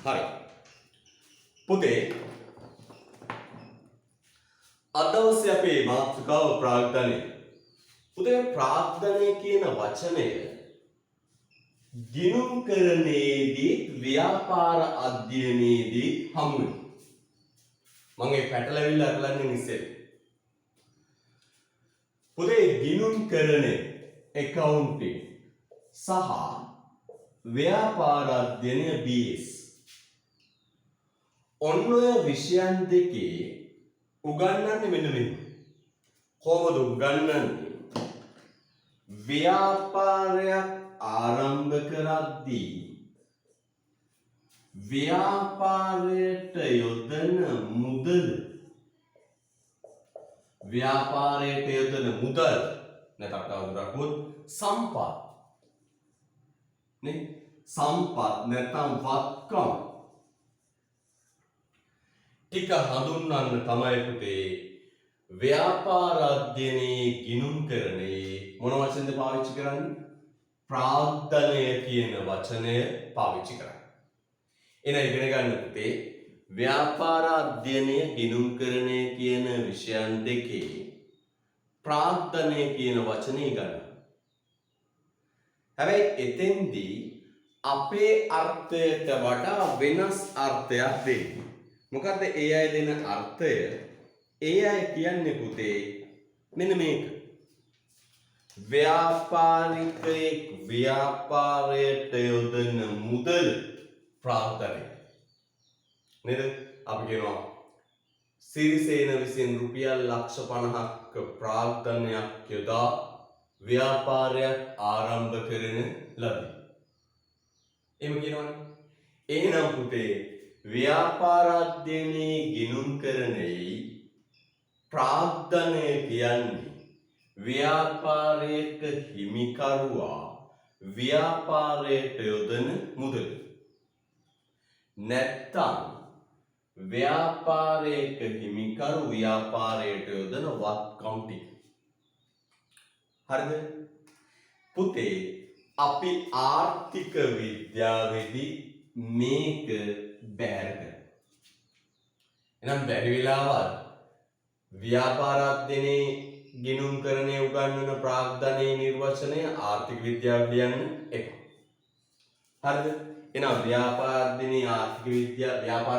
හරි. පුතේ අද දවසේ අපේ මාතෘකාව ප්‍රාග්ධනය. පුතේ ප්‍රාග්ධනය කියන වචනය ගිණුම් කරණයේදී ව්‍යාපාර අධ්‍යයනයේදී හමු වෙනවා. මම ඒ පැටලවිල්ල අරලන්නේ ඉස්සෙල්. පුතේ ගිණුම් කරණය accounting සහ ව්‍යාපාර අධ්‍යයනය BS ඔන්න ඔය විෂයන් දෙකේ උගන්වන්නේ මෙන්න මෙහෙම. කොහොමද උගන්වන්නේ? ව්‍යාපාරයක් ආරම්භ කරද්දී ව්‍යාපාරයට යොදන මුදල් නැත්නම් තවදුරටත් සම්පත් නේ සම්පත් නැත්නම් වත්කම් ටික හඳුන්වන්න තමයි පුතේ ව්‍යාපාර අධ්‍යයනයේ ගිණුම් කරණයේ මොන වචනද පාවිච්චි කරන්නේ? ප්‍රාග්ධනය කියන වචනය පාවිච්චි කරන්නේ. එන ඉගෙන ගන්න පුතේ ව්‍යාපාර අධ්‍යයනයේ ගිණුම් කරණය කියන විෂයන් දෙකේ ප්‍රාග්ධනය කියන වචනේ ගන්න. හැබැයි එතෙන්දී අපේ අර්ථයට වඩා වෙනස් අර්ථයක් දෙන්නේ. මොකද්ද ඒ අය දෙන අර්ථය? ඒ අය කියන්නේ පුතේ මෙන්න මේක. ව්‍යාපාරිකයෙක් ව්‍යාපාරයට යොදන මුදල් ප්‍රාග්ධනය. නේද? අපි කියනවා සිරිසේන විසින් රුපියල් ලක්ෂ 50ක ප්‍රාග්ධනයක් යොදා ව්‍යාපාරයක් ආරම්භ කරන ලදී. එහෙම කියනවනේ. එහෙනම් පුතේ ව්‍යාපාර අධ්‍යයනයේ ගිණුම් කරණයේ ප්‍රාග්ධනය කියන්නේ ව්‍යාපාරයක හිමිකරුවා ව්‍යාපාරයට යොදන මුදල. නැත්තම් ව්‍යාපාරයක හිමිකරු ව්‍යාපාරයට යොදන වත්කම් ටික. හරිද? පුතේ අපි ආර්ථික විද්‍යාවේදී මේක බැහැර කරනවා. එහෙනම් බැරි වෙලාවත් ව්‍යාපාර අධ්‍යයනයේ ගිණුම් කරණය උගන්වන ප්‍රාග්ධනයේ නිර්වචනය ආර්ථික විද්‍යාව ලියන්න එපා. හරිද? එහෙනම් ව්‍යාපාර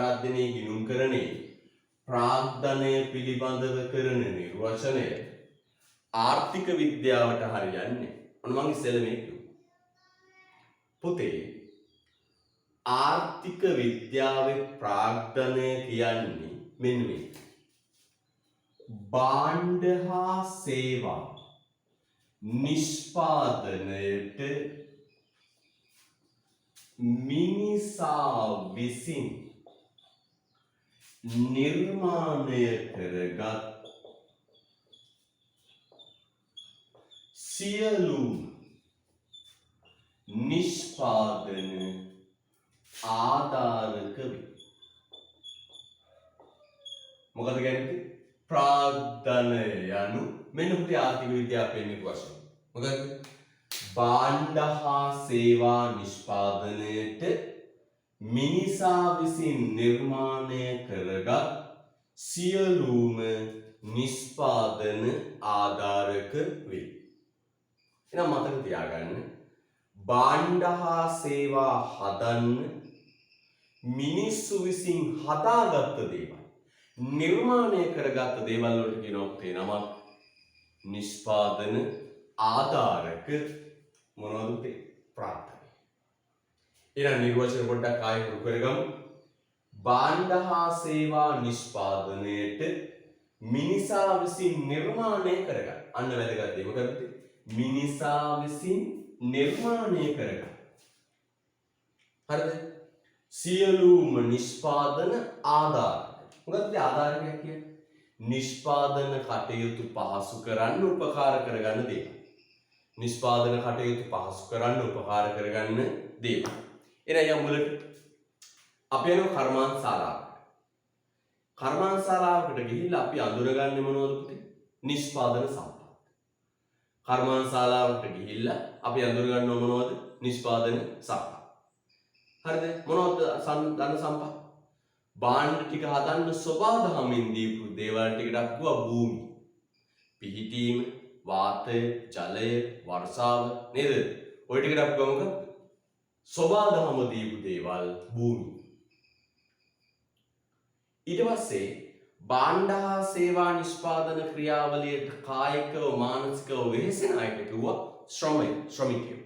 අධ්‍යයනයේ ගිණුම් කරණයේ ප්‍රාග්ධනය පිළිබඳව කරන නිර්වචනය ආර්ථික විද්‍යාවට හරියන්නේ. ඔන්න මම ඉස්සෙල්ලා මේක කිව්වා. පුතේ ආර්ථික විද්‍යාවේ ප්‍රාග්ධනය කියන්නේ මෙන්න මේක. භාණ්ඩ හා සේවා නිෂ්පාදනයට මිනිසා විසින් නිර්මාණය කරගත් සියලුම නිෂ්පාදන ආධාරක වේ. මොකද කියන්නේ? ප්‍රාග්ධනය යනු මෙන්න පුතේ ආර්ථික විද්‍යාව පෙන්වන වශයෙන්. මොකද භාණ්ඩ හා සේවා නිෂ්පාදනයට මිනිසා විසින් නිර්මාණය කරගත් සියලුම නිෂ්පාදන ආධාරක වේ. එහෙනම් මතක තියාගන්න භාණ්ඩ හා සේවා හදන්න මිනිස්සු විසින් හදාගත්ත දේවල් නිර්මාණය කරගත්ත දේවල් වලට කියනවා පුතේ නමක් නිෂ්පාදන ආධාරක මොනවද පුතේ? ප්‍රාග්ධනය. ඊළඟ නිර්වචන පොඩ්ඩක් ආයෙ පුරු කරගමු. භාණ්ඩ හා සේවා නිෂ්පාදනයට මිනිසා විසින් නිර්මාණය කරගත්. අන්න වැදගත් දේ මොකද පුතේ? මිනිසා විසින් නිර්මාණය කරගත්. හරිද? සියලුම නිෂ්පාදන ආධාරක. මොකක්ද ආධාරකයක් කියන්නේ? නිෂ්පාදන කටයුතු පහසු කරන්න උපකාර කරගන්න දේවල්. නිෂ්පාදන කටයුතු පහසු කරන්න උපකාර කරගන්න දේවල්. එහෙනම් යම් වලට අපි යනවා කර්මාන්තශාලාවට. කර්මාන්තශාලාවකට ගිහිල්ලා අපි අඳුරගන්නේ මොනවද පුතේ? නිෂ්පාදන සම්පත්. කර්මාන්තශාලාවට ගිහිල්ලා අපි අඳුරගන්නව මොනවද? නිෂ්පාදන සම්පත්. හරිද? මොනවද ධන සම්පත්? භාණ්ඩ ටික හදන්න සබාදහමින් දීපු දේවල් ටිකට අපි කියුවා භූමි. පිහිටීම, වාතය, ජලය, වර්ෂාව නේද? ඔය ටිකට අපි කියමු මොකක්ද? සබාදහම දීපු දේවල් භූමි. ඊට පස්සේ භාණ්ඩ හා සේවා නිෂ්පාදන ක්‍රියාවලියට කායිකව මානසිකව වෙහෙසෙන අයට කිව්වා ශ්‍රමිකයෝ.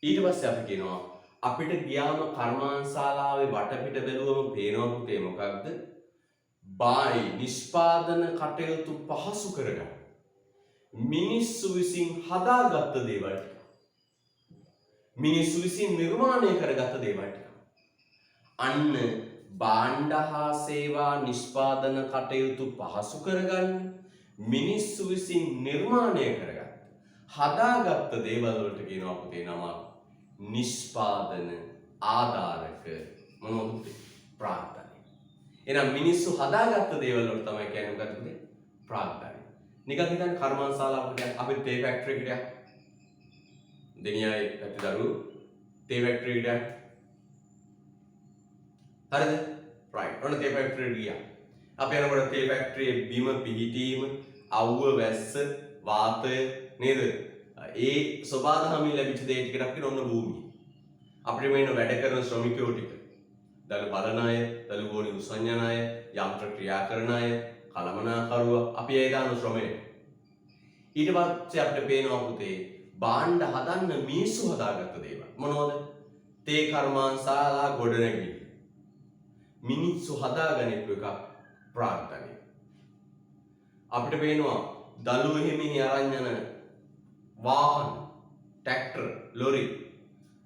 ඊට පස්සේ අපි කියනවා අපිට ගියාම කර්මාන්තශාලාවේ වටපිට බැලුවම පේනවා පුතේ මොකක්ද? බායි නිෂ්පාදන කටයුතු පහසු කරගන්න මිනිස්සු විසින් හදාගත්ත දේවල් ටික. මිනිස්සු විසින් නිර්මාණය කරගත්ත දේවල් ටික. අන්න භාණ්ඩ හා සේවා නිෂ්පාදන කටයුතු පහසු කරගන්න මිනිස්සු විසින් නිර්මාණය කරගත්ත හදාගත්ත දේවල් වලට කියනවා පුතේ නම නිෂ්පාදන ආධාරක මොනවද? ප්‍රාග්ධනය. එහෙනම් මිනිස්සු හදාගත්ත දේවල් වලට තමයි කියන්නේ මොකද පුතේ? ප්‍රාග්ධනය. නිකන් හිතන්න කර්මාන්තශාලාවකට ගියා අපි තේ ෆැක්ටරි එකට ගියා. දෙනියයි පැතිදරු තේ ෆැක්ටරි එකට ගියා. හරිද? රයිට්. ඔන්න තේ ෆැක්ටරි ගියා. අපි යනකොට තේ ෆැක්ටරියේ බිම පිහිටීම, අවුව වැස්ස, වාතය නේද? ඒ සබාදහමින් ලැබිච්ච දේ ටිකට අපි කියන ඔන්න භූමිය. අපිට මේන වැඩ කරන ශ්‍රමිකයෝ ටික. දළු බලන අය, දළු ගෝණි උස්සඤ්ඤන අය, යන්ත්‍ර ක්‍රියා කරන අය, කළමනාකරුවා අපි ඒ දාන ශ්‍රමය. ඊට පස්සේ අපිට පේනවා පුතේ භාණ්ඩ හදන්න මිනිස්සු හදාගත්ත දේවල්. මොනවද? තේ කර්මාන්තශාලා ගොඩනැගිලි. මිනිස්සු හදාගනිපු එක ප්‍රාග්ධනය. අපිට පේනවා දළු හිමිනි අරන් යන වාහන, ට්‍රැක්ටර්, ලොරි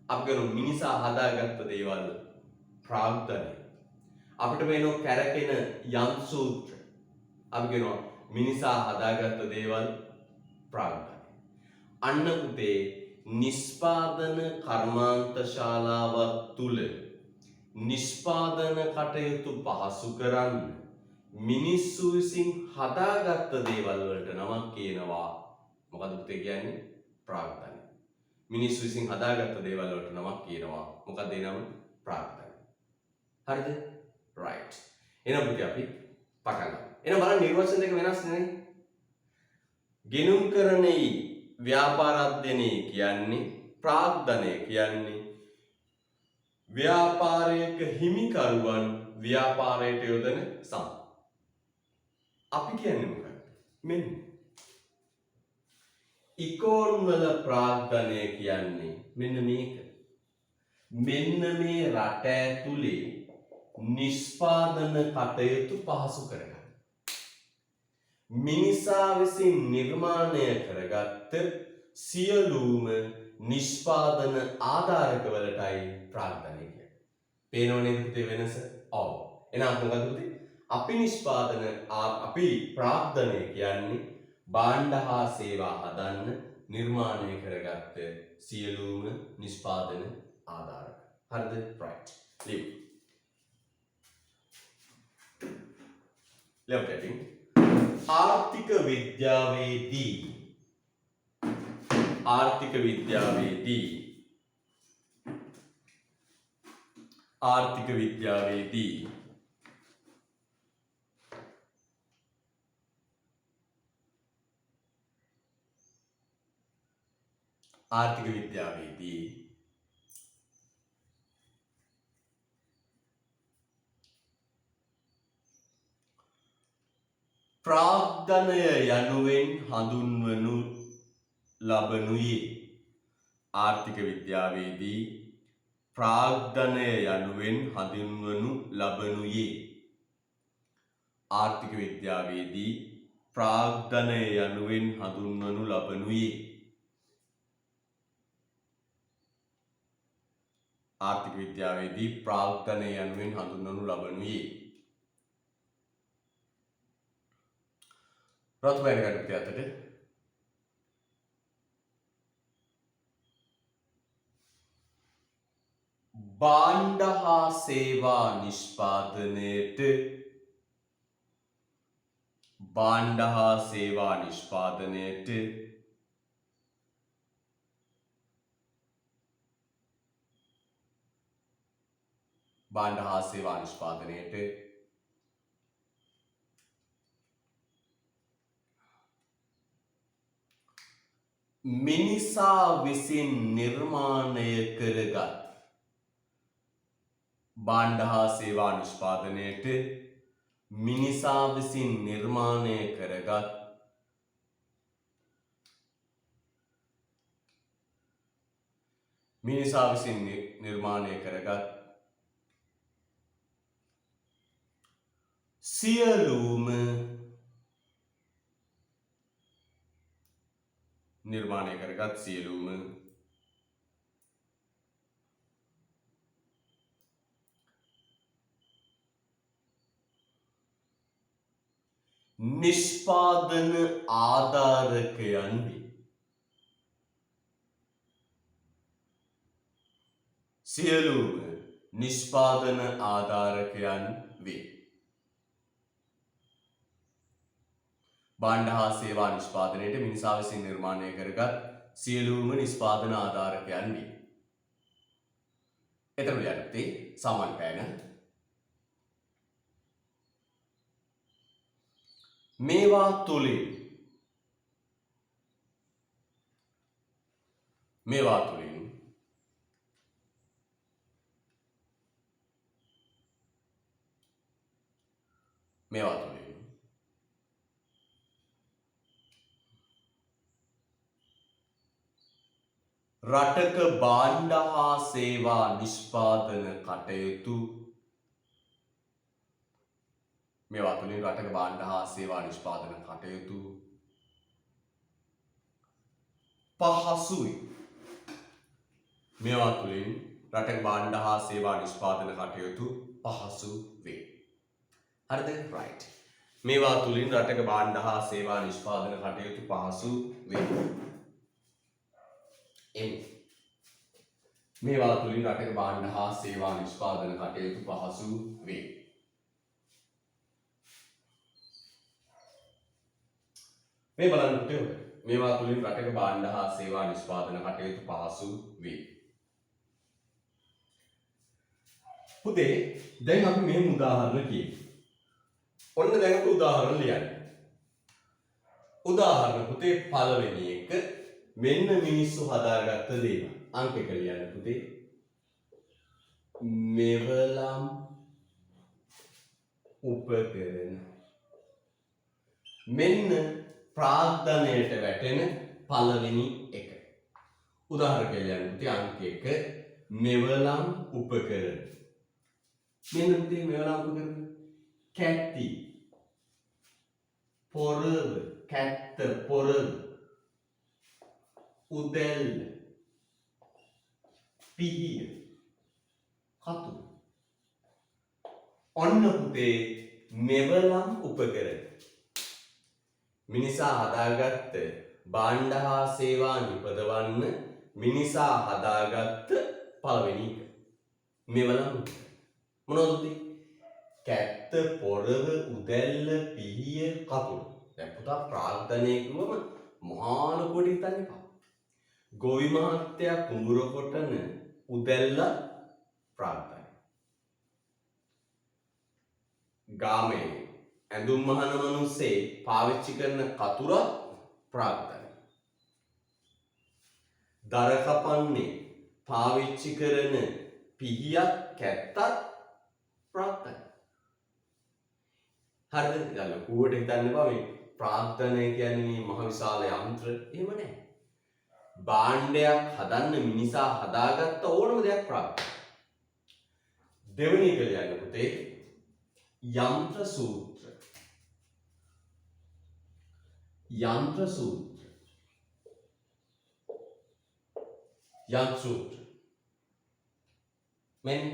අපි කියන මිනිසා හදාගත්ත දේවල් ප්‍රාග්ධනය. අපිට පේනවා කැරකෙන යන්ත්‍ර සූත්‍ර අපි කියනවා මිනිසා හදාගත්ත දේවල් ප්‍රාග්ධනය. අන්න පුතේ නිෂ්පාදන කර්මාන්තශාලාවක් තුල නිෂ්පාදන කටයුතු පහසු කරන්න මිනිස්සු විසින් හදාගත්ත දේවල් වලට නමක් කියනවා මොකද පුතේ කියන්නේ? ප්‍රාග්ධනය. මිනිස්සු විසින් හදාගත්ත දේවල් වලට නමක් කියනවා මොකද ඒ නම? ප්‍රාග්ධනය. හරිද? රයිට්. එහෙනම් පුතේ අපි පටන් ගමු. එහෙනම් බලන්න නිර්වචන දෙක වෙනස් නේ. ගෙනුම් කරණේ ව්‍යාපාර අධ්‍යයනය කියන්නේ ප්‍රාග්ධනය කියන්නේ ව්‍යාපාරයක හිමිකරුවන් ව්‍යාපාරයට යොදන සම්. අපි කියන්නේ මොකක්ද? මෙන්න ඉකෝන් වල ප්‍රාග්ධනය කියන්නේ මෙන්න මේක. මෙන්න මේ රට ඇතුලේ නිෂ්පාදන කටයුතු පහසු කරගන්න. මිනිසා විසින් නිර්මාණය කරගත්ත සියලුම නිෂ්පාදන ආධාරක වලටයි ප්‍රාග්ධනය කියන්නේ. පේනව නේද පුතේ වෙනස? ඔව්. එහෙනම් මොකද පුතේ? අපි ප්‍රාග්ධනය කියන්නේ භාණ්ඩ හා සේවා හදන්න නිර්මාණය කරගත්ත සියලුම නිෂ්පාදන ආධාරක. හරිද? රයිට්. ලියමු. Left heading. ආර්ථික විද්‍යාවේදී ආර්ථික විද්‍යාවේදී ආර්ථික විද්‍යාවේදී ආර්ථික විද්‍යාවේදී ප්‍රාග්ධනය යනුවෙන් හඳුන්වනු ලබනුයේ ආර්ථික විද්‍යාවේදී ප්‍රාග්ධනය යනුවෙන් හඳුන්වනු ලබනුයේ ආර්ථික විද්‍යාවේදී ප්‍රාග්ධනය යනුවෙන් හඳුන්වනු ලබනුයේ ආර්ථික විද්‍යාවේදී ප්‍රාග්ධනය යනුවෙන් හඳුන්වනු ලබනුයේ ප්‍රථමයෙන් ගන්න අතට භාණ්ඩ හා සේවා නිෂ්පාදනයට භාණ්ඩ හා සේවා නිෂ්පාදනයට භාණ්ඩ හා සේවා නිෂ්පාදනයට මිනිසා විසින් නිර්මාණය කරගත් භාණ්ඩ හා සේවා නිෂ්පාදනයට මිනිසා විසින් නිර්මාණය කරගත් සියලුම නිෂ්පාදන ආධාරකයන් වේ. සියලුම නිෂ්පාදන ආධාරකයන් වේ. භාණ්ඩ හා සේවා නිෂ්පාදනයට මිනිසා විසින් නිර්මාණය කරගත් සියලුම නිෂ්පාදන ආධාරකයන් වේ. එතකොට යන්නේ සමන්පෑන මේවා තුලින් රටක භාණ්ඩ හා සේවා නිෂ්පාදන කටයුතු පහසුයි. මේවා තුලින් රටක භාණ්ඩ හා සේවා නිෂ්පාදන කටයුතු පහසු වේ. හරිද? right. මේවා තුලින් රටක භාණ්ඩ හා සේවා නිෂ්පාදන කටයුතු පහසු වේ. මේවා තුලින් රටක භාණ්ඩ හා සේවා නිෂ්පාදන කටයුතු පහසු වේ. මේ බලන්න පුතේ ඔය. මේවා තුලින් රටක භාණ්ඩ හා සේවා නිෂ්පාදන කටයුතු පහසු වේ. පුතේ දැන් අපි මේ උදාහරණ කියමු. ඔන්න දැන් අපි උදාහරණ ලියන්න. උදාහරණ පුතේ පළවෙනි එක මෙන්න මිනිස්සු හදාගත්ත දේවල්. අංක එක ලියන්න පුතේ. මෙවලම් උපකරණ. මෙන්න ප්‍රාර්ථනයට වැටෙන පළවෙනි එක. උදාහරණ ලියන්න පුතේ අංක එක මෙවලම් උපකරණ. මෙන්න පුතේ මෙවලම් උපකරණ. කැටි පොරව කැත්ත පොරව උදැල්ල පිහිය කතු. ඔන්න පුතේ මෙවලම් උපකරණ. මිනිසා හදාගත්ත භාණ්ඩ හා සේවා නිපදවන්න මිනිසා හදාගත්ත පළවෙනි එක. මෙවලම් මොනවද පුතේ? කැත්ත පොරව උදැල්ල පිහිය කතු. දැන් පුතා ප්‍රාර්ථනය කිව්වම මහා ලොකුවට හිතන්න එපා. ගොවි මහත්තයා කුඹුර කොටන උදැල්ල ප්‍රාර්ථනය. ගාමේ ඇඳුම් මහන මිනිස්සේ පාවිච්චි කරන කතුර ප්‍රාර්ථනය. දර කපන්නේ පාවිච්චි කරන පිහියක් කැත්තක් ප්‍රාර්ථනය. හරිද? දැන් ලොකුවට හිතන්න එපා මේ ප්‍රාර්ථනය කියන්නේ මහ විශාල යන්ත්‍ර එහෙම නැහැ. භාණ්ඩයක් හදන්න මිනිසා හදාගත්ත ඕනම දෙයක් ප්‍රාර්ථනය. දෙවෙනි එක ලියන්න පුතේ යන්ත්‍ර සූත්‍ර. යන්ත්‍ර සූත්‍ර. මෙන්න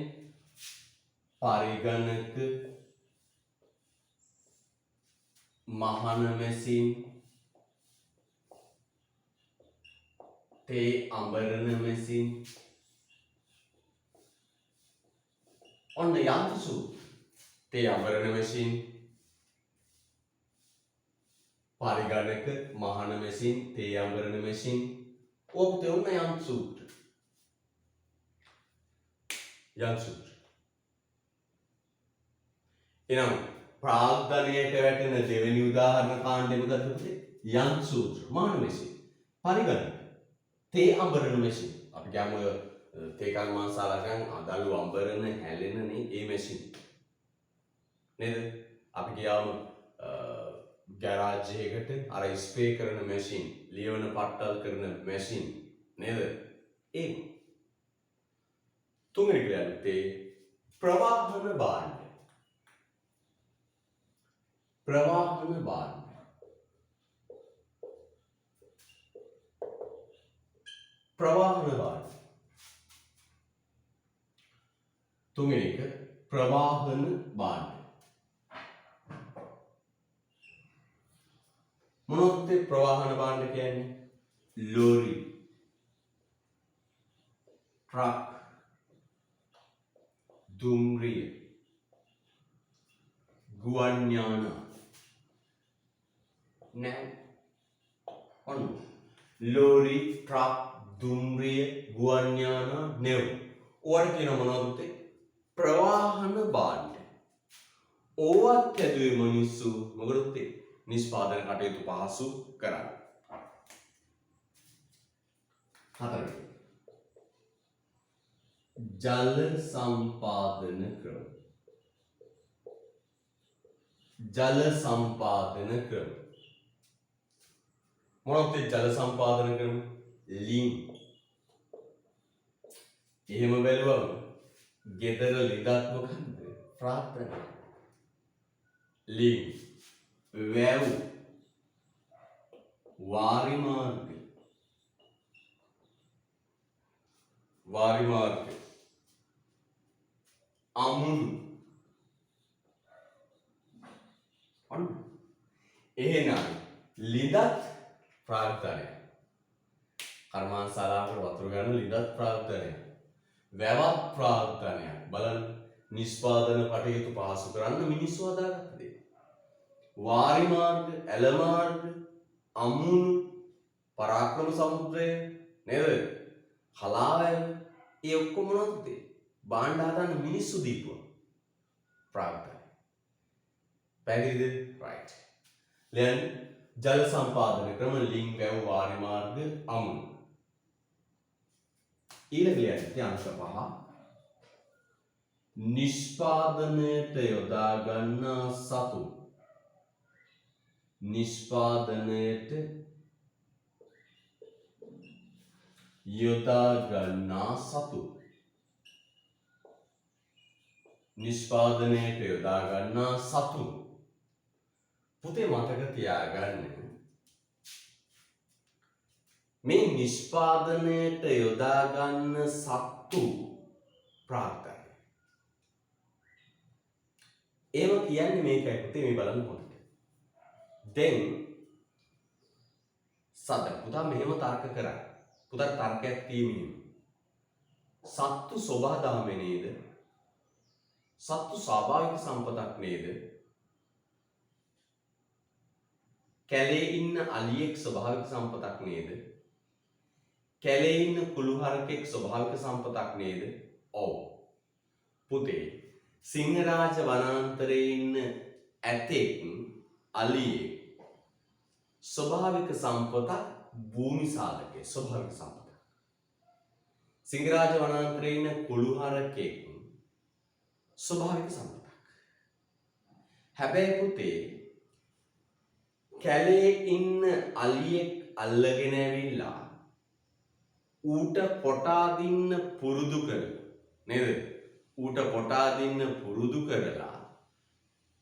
පරිගණක මහන මැසින් තේ අඹරන මැසින් ඔන්න යන්ත්‍ර සූත්‍ර. තේ අඹරන මැසින් පරිගණක මහන මැසින් තේ අඹරන මැසින් ඔබ තේ යන්ත්‍ර සූත්‍ර. එහෙනම් ප්‍රාග්ධනයට වැටෙන දෙවෙනි උදාහරණ කාණ්ඩය මොකක්ද පුතේ? යන් සූත්‍ර මාන මෙසින්. පරිගණක. තේ අඹරන මෙසින්. අපි කියමු තේ කර්මාන්තශාලාවෙන් අදළු අඹරන හැලෙනනේ ඒ මෙසින්. නේද? අපි කියමු ගෑරාජ් එකකට අර ස්ප්‍රේ කරන මැෂින්, ලියවන පට්ටල් කරන මැෂින් නේද? ඒ තුන්වෙනි ක්‍රියාවේ ප්‍රවාහන භාණ්ඩ. ප්‍රවාහන භාණ්ඩ. ප්‍රවාහන භාණ්ඩ. තුන්වෙනි එක ප්‍රවාහන භාණ්ඩ. මොනවද ප්‍රවාහන භාණ්ඩ කියන්නේ? ලෝරි, ට්‍රක්, දුම්රිය, ගුවන් යාන, නැව්. ඔන්න ලෝරි, ට්‍රක්, දුම්රිය, ගුවන් යාන, නැව්. ඕවට කියන මොනවද? ප්‍රවාහන භාණ්ඩ. ඕවත් ඇදුවේ මිනිස්සු මොකටද? නිෂ්පාදන කටයුතු පහසු කරන්න. හතරවෙනි ජල සම්පාදන ක්‍රම. ජල සම්පාදන ක්‍රම. මොනවද ජල සම්පාදන ක්‍රම? ලිං. එහෙම බැලුවම ගෙදර ලිඳක් මොකද්ද? ප්‍රාර්ථනා. ලිං, වැව්, වාරි මාර්ග. වාරි මාර්ග. අමුණු. ඔන්න. එහෙනම් ලිඳත් ප්‍රාර්ථනය. කර්මාන්තශාලාවකට වතුර ගන්න ලිඳත් ප්‍රාර්ථනය. වැවත් ප්‍රාර්ථනය. බලන්න නිෂ්පාදන කටයුතු පහසු කරන්න මිනිස්සු හදාගත්ත දේ. වාරි මාර්ග, ඇල මාර්ග, අමුණු, පරාක්‍රම සමුද්‍රය නේද? හලාවැල්, ඒ ඔක්කොම මොනවද? භාණ්ඩ හදන්න මිනිස්සු දීපුවා. ප්‍රාර්ථනය. පැහැදිලිද? right. දැන් ජල සම්පාදන ක්‍රම ලිං, වැව්, වාරි මාර්ග, අමුණු. ඊළඟට අංක 5 නිෂ්පාදනයට යොදා ගන්නා සතුන්. නිෂ්පාදනයට යොදා ගන්නා සතුන්. නිෂ්පාදනයට යොදා ගන්නා සතුන්. පුතේ මතක තියාගන්න මේ නිෂ්පාදනයට යොදා ගන්න සත්තු ප්‍රාර්ථනය. ඒව කියන්නේ මේකයි පුතේ මේ බලන්න හොඳට. දැන් සද පුතා මෙහෙම තර්ක කරා. පුතාට තර්කයක් තියෙන්නේ. සත්තු සබහාදහමේ නේද? සත්තු ස්වාභාවික සම්පතක් නේද? කැලේ ඉන්න අලියෙක් ස්වභාවික සම්පතක් නේද? කැලේ ඉන්න කුළුහරකෙක් ස්වභාවික සම්පතක් නේද? ඔව්. පුතේ සිංහරාජ වනාන්තරයේ ඉන්න ඇතෙක් අලියෙක් ස්වභාවික සම්පතක් භූමි සාධකයේ ස්වභාවික සම්පතක්. සිංහරාජ වනාන්තරයේ ඉන්න කුළුහරකෙක් ස්වභාවික සම්පතක්. හැබැයි පුතේ කැලේ ඉන්න අලියෙක් අල්ලගෙන ඇවිල්ලා ඌට කොටා දින්න පුරුදු කරලා නේද? ඌට කොටා දින්න පුරුදු කරලා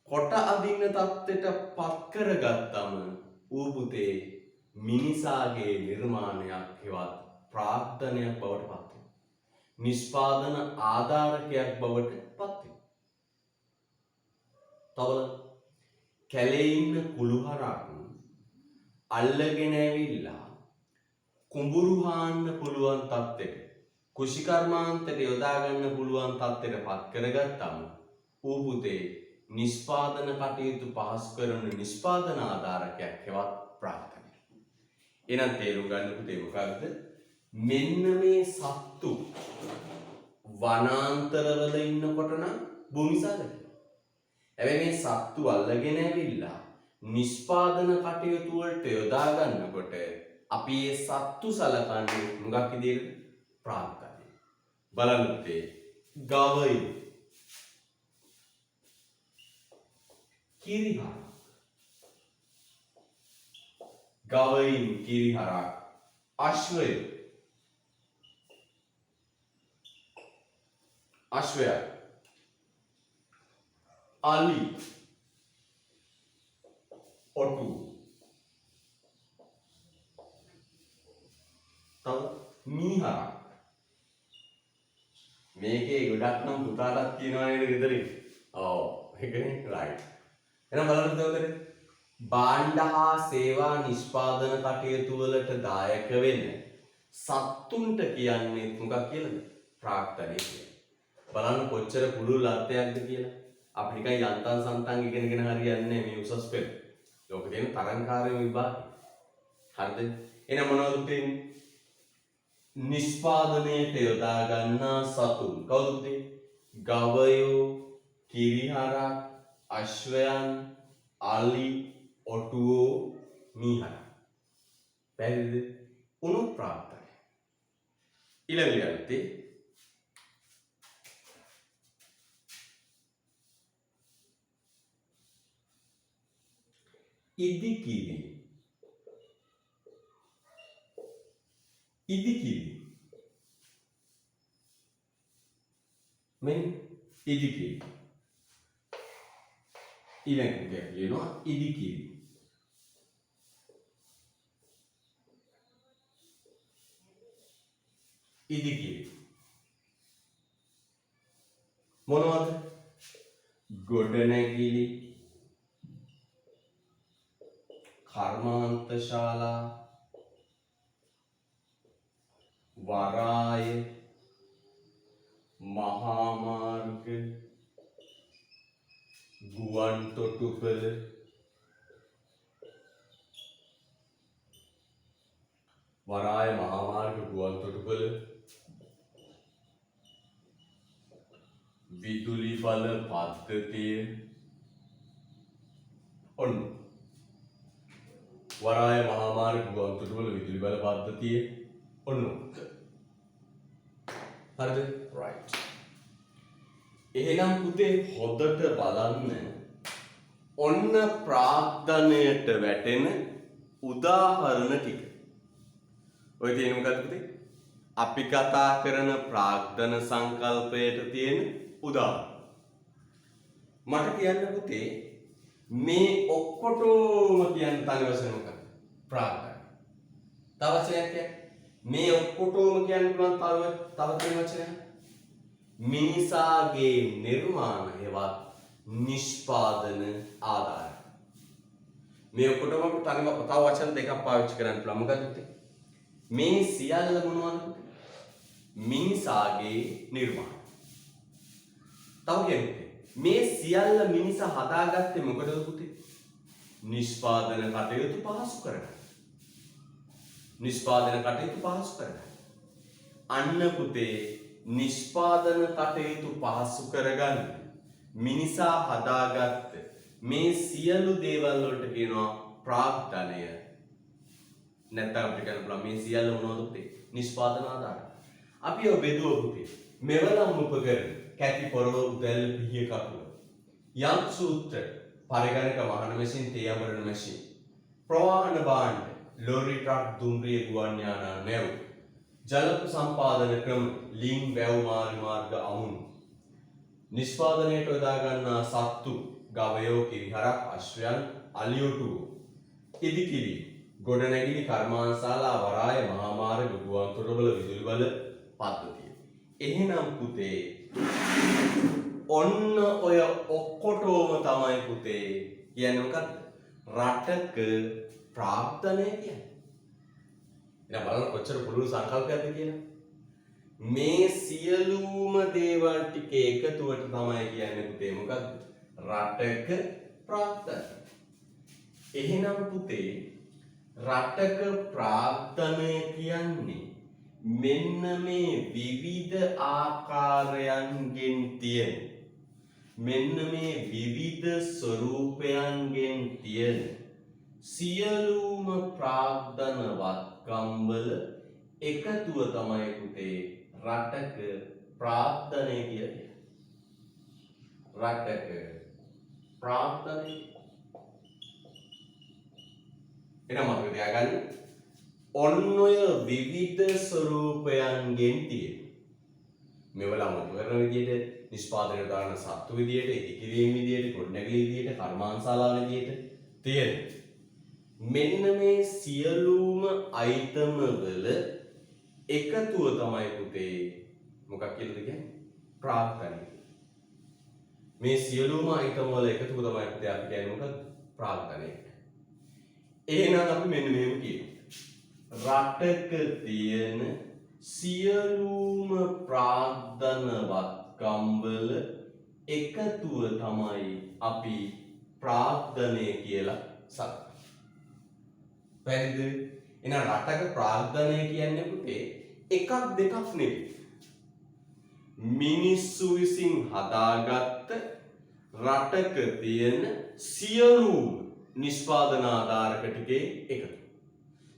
කොට අදින්න තත්ත්වයට පත් කරගත්තම ඌ පුතේ මිනිසාගේ නිර්මාණයක් හෙවත් ප්‍රාර්ථනයක් බවට පත් වෙනවා. නිෂ්පාදන ආධාරකයක් බවට පත් වෙනවා. තවල කැලේ ඉන්න කුළුහරක් අල්ලගෙන ඇවිල්ලා කුඹුරු හාන්න පුළුවන් තත්ත්වයට කුෂිකර්මාන්තයට යොදා ගන්න පුළුවන් තත්ත්වයට පත් කරගත්තම ඌ පුතේ නිෂ්පාදන කටයුතු පහසු කරන නිෂ්පාදන ආධාරකයක් හෙවත් ප්‍රාර්ථනයක්. එහෙනම් තේරුම් ගන්න පුතේ මොකක්ද? මෙන්න මේ සත්තු වනාන්තරවල ඉන්නකොට නම් භූමිසාධකයි. හැබැයි මේ සත්තු අල්ලගෙන ඇවිල්ලා නිෂ්පාදන කටයුතු වලට යොදා ගන්නකොට අපි මේ සත්තු සලකන්නේ මොකක් විදිහට? ප්‍රාග්ධනය. බලන්න පුතේ. ගවයි කිරිහරක්. ගවයින් කිරිහරක්. අශ්වය. අශ්වය. අලි. ඔටු. තව මීහරක්. මේකේ ගොඩක් නම් පුතාටත් කියනවා නේද ගෙදරින්? ඔව් ඒකනේ රයිට්. එහෙනම් බලන්න තවද භාණ්ඩ හා සේවා නිෂ්පාදන කටයුතු වලට දායක වෙන සත්තුන්ට කියන්නේ මොකක් කියලාද? ප්‍රාග්ධනය කියලා. බලන්න කොච්චර පුළුල් අර්ථයක්ද කියලා. අපි නිකන් යන්තම් සන්තම් ඉගෙනගෙන හරියන්නේ නැහැ මේ උසස් පෙළ. ලෝකේ තියෙන තරංකාරී විභාගය. හරිද? එහෙනම් මොනවද තියෙන්නේ? නිෂ්පාදනයට යොදා ගන්නා සතුන් කවුද? ගවයෝ, කිරිහරක්, අශ්වයන්, අලි, ඔටුවෝ, මීහරක්. පැහැදිලිද? උණු ප්‍රාග්ධනය. ඊළඟට ඉදිකිරි. ඉදිකිරි. මෙන්න ඉදිකිරි. ඊළඟට කියනවා ඉදිකිරි. ඉදිකිරි. මොනවද? ගොඩනැගිලි, කර්මාන්තශාලා, වරාය, මහා මාර්ග, ගුවන් තොටුපළ, වරාය, මහා මාර්ග, ගුවන් තොටුපළ, විදුලි බල පද්ධතිය. ඔන්න වරාය, මහා මාර්ග, ගුවන් තොටුපළ, විදුලි බල පද්ධතිය. ඔන්න හරිද? රයිට්. එහෙනම් පුතේ හොඳට බලන්න. ඔන්න ප්‍රාග්ධනයට වැටෙන උදාහරණ ටික. ඔය තියෙන මොකක්ද පුතේ? අපි කතා කරන ප්‍රාග්ධන සංකල්පයට තියෙන උදාහරණ. මට කියන්න පුතේ මේ ඔක්කොටම කියන්න තනි වශයෙන් මොකක්ද? ප්‍රාග්ධන. තව වචනයක් කියන්න. මේ ඔක්කොටම කියන්න පුළුවන් තව වචනයක්. මිනිසාගේ නිර්මාණ හේවත් නිෂ්පාදන ආධාර. මේ ඔක්කොටම අපිට තව වචන දෙකක් පාවිච්චි කරන්න පුළුවන්. මොකද පුතේ? මේ සියල්ල මොනවද? මිනිසාගේ නිර්මාණ. තව කියන්නේ මේ සියල්ල මිනිසා හදාගත්තේ මොකටද පුතේ? නිෂ්පාදන කටයුතු පහසු කරගන්න. නිෂ්පාදන කටයුතු පහසු කරගන්න. අන්න පුතේ නිෂ්පාදන කටයුතු පහසු කරගන්න මිනිසා හදාගත්ත මේ සියලු දේවල් වලට කියනවා ප්‍රාග්ධනය. නැත්නම් අපිට කියන්න පුළුවන් මේ සියල්ල මොනවද පුතේ? නිෂ්පාදන ආධාර. අපි ඔය බෙදුව පුතේ. මෙවලම් උපකරණ, කැටි පොරව, උදැල්ල, පිහිය කකුල, යන්ත්‍ර සූත්‍ර, පරිගණක වාහන මැෂින්, තේ අඹරන මැෂින්, ප්‍රවාහන භාණ්ඩ, ලෝරි, ට්‍රක්, දුම්රිය, ගුවන් යාන, නැව්, ජල සම්පාදන ක්‍රම, ලිං, වැව්, මාර්ග, අමුණු, නිෂ්පාදනයට යොදා ගන්නා සත්තු, ගවයෝ, කිරිහරක්, අශ්වයන්, අලියොටුවෝ, ඉදිකිරි, ගොඩනැගිලි, කර්මාන්තශාලා, වරාය, මහා මාර්ග, ගුවන් තොටුපළ, විදුලි බල පද්ධතිය. එහෙනම් පුතේ ඔන්න ඔය ඔක්කොටම තමයි පුතේ කියන්නේ මොකක්ද? රටක ප්‍රාග්ධනය කියන්නේ. එහෙනම් බලන්න කොච්චර පුළුල් සංකල්පයක්ද කියලා. මේ සියලුම දේවල් ටික එකතුවට තමයි කියන්නේ පුතේ මොකක්ද? රටක ප්‍රාග්ධනය. එහෙනම් පුතේ රටක ප්‍රාග්ධනය කියන්නේ මෙන්න මේ විවිධ ආකාරයන්ගෙන් තියෙන මෙන්න මේ විවිධ ස්වරූපයන්ගෙන් තියෙන සියලුම ප්‍රාග්ධන වත්කම් වල එකතුව තමයි පුතේ රටක ප්‍රාග්ධනය කියන්නේ. රටක ප්‍රාග්ධනය. එනම් මතක තියාගන්න ඔන්න ඔය විවිධ ස්වරූපයන්ගෙන් තියෙන මේවල අමුතු කරන විදියට නිෂ්පාදනය දාන සත්තු විදියට ඉදිකිරීම විදියට ගොඩනැගිලි විදියට කර්මාන්තශාලා විදියට තියෙන මෙන්න මේ සියලුම අයිටම් වල එකතුව තමයි පුතේ මොකක් කියලාද කියන්නේ ප්‍රාග්ධනය. මේ සියලුම අයිටම් වල එකතුව තමයි පුතේ අපි කියන්නේ මොකක්ද ප්‍රාග්ධනය. එහෙනම් අපි මෙන්න මේක කියමු. රටක තියෙන සියලුම ප්‍රාග්ධන වත්කම් වල එකතුව තමයි අපි ප්‍රාග්ධනය කියලා සලකන්නේ. පැහැදිලිද? එහෙනම් රටක ප්‍රාග්ධනය කියන්නේ පුතේ එකක් දෙකක් නෙවෙයි. මිනිස්සු විසින් හදාගත්ත රටක තියෙන සියලුම නිෂ්පාදන ආධාරක ටිකේ එකතු.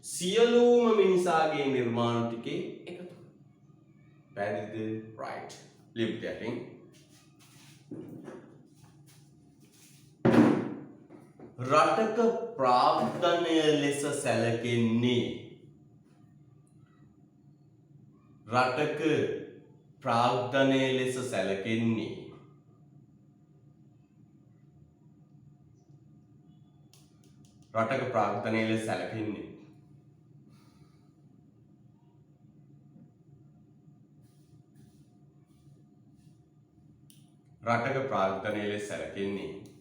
සියලුම මිනිසාගේ නිර්මාණ ටිකේ එකතු. පැහැදිලිද? right. ලියපු දෙයකින් රටක ප්‍රාග්ධනය ලෙස සැලකෙන්නේ රටක ප්‍රාග්ධනය ලෙස සැලකෙන්නේ රටක ප්‍රාග්ධනය ලෙස සැලකෙන්නේ රටක ප්‍රාග්ධනය ලෙස සැලකෙන්නේ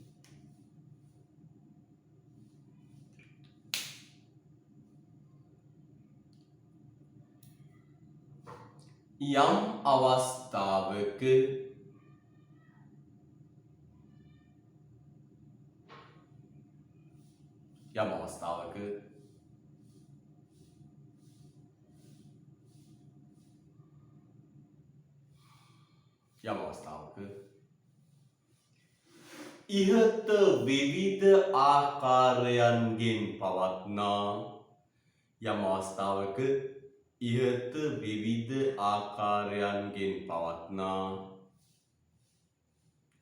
යම් අවස්ථාවක ඉහත විවිධ ආකාරයන්ගෙන් පවත්නා යම් අවස්ථාවක ඉහත විවිධ ආකාරයන්ගෙන් පවත්නා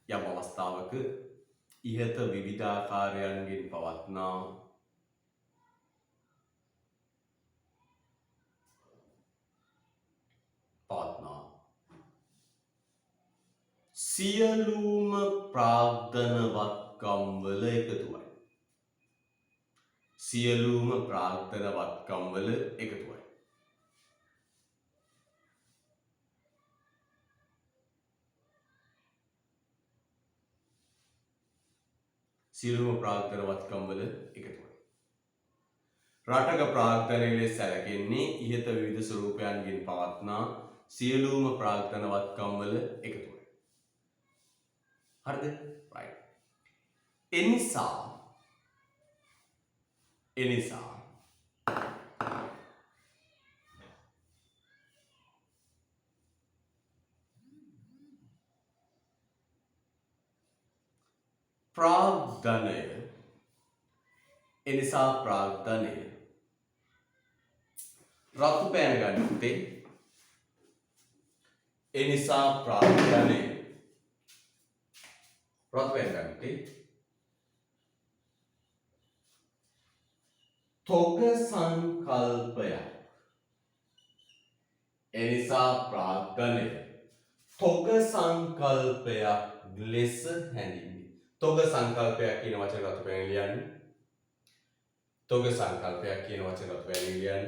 යම් අවස්ථාවක ඉහත විවිධ ආකාරයන්ගෙන් පවත්නා සියලුම ප්‍රාග්ධන වත්කම් වල එකතුවයි. සියලුම ප්‍රාග්ධන වත්කම් වල එකතුවයි. සියලුම ප්‍රාග්ධන වත්කම් වල එකතුවයි. රටක ප්‍රාග්ධනය ලෙස සැලකෙන්නේ ඉහත විවිධ ස්වරූපයන්ගෙන් පවත්නා සියලුම ප්‍රාග්ධන වත්කම් වල එකතුවයි. හරිද? right. එනිසා ප්‍රාග්ධනය රතු පෑන ගන්න පුතේ. එනිසා ප්‍රාග්ධනය රතු පෑන ගන්න පුතේ. තොග සංකල්පයක්. එනිසා ප්‍රාග්ධනය තොග සංකල්පයක් ලෙස හැඳින්වේ. තොග සංකල්පයක් කියන වචන රතු පෑන ලියන්න. තොග සංකල්පයක් කියන වචන රතු පෑන ලියන්න.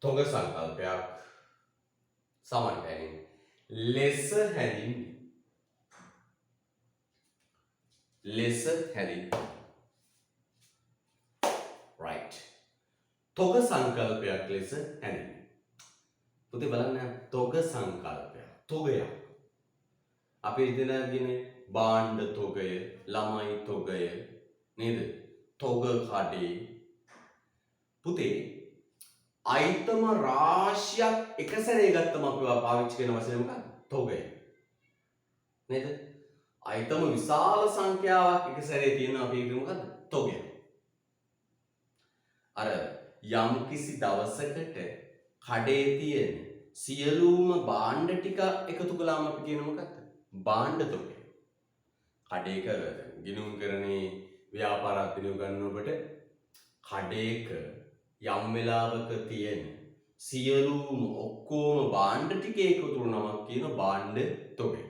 තොග සංකල්පයක් සමාන පෑනින් ලෙස හැඳින්වේ. ලෙස හැඳින්වේ. right. තොග සංකල්පයක් ලෙස හැඳින්වේ. පුතේ බලන්න තොග සංකල්පයක්. තොගයක්. අපි ඉදලාගෙන භාණ්ඩ තොගය, ළමයි තොගය නේද? තොග කඩේ. පුතේ අයිතම රාශියක් එක සැරේ ගත්තම අපි පාවිච්චි කරන වචනේ මොකක්ද? තොගය. නේද? අයිතම විශාල සංඛ්‍යාවක් එක සැරේ තියෙනවා අපි හිතමු මොකද්ද? තොගය. අර යම්කිසි දවසකට කඩේ තියෙන සියලුම භාණ්ඩ ටික එකතු කළාම අපි කියන මොකක්ද? භාණ්ඩ තොගය. කඩේක ගිණුම් කරන්නේ ව්‍යාපාරات දිනුව ගන්න ඔබට කඩේක යම් වෙලාවක තියෙන සියලුම ඔක්කොම භාණ්ඩ ටික එකතු වුණාම කියන භාණ්ඩ තොගය.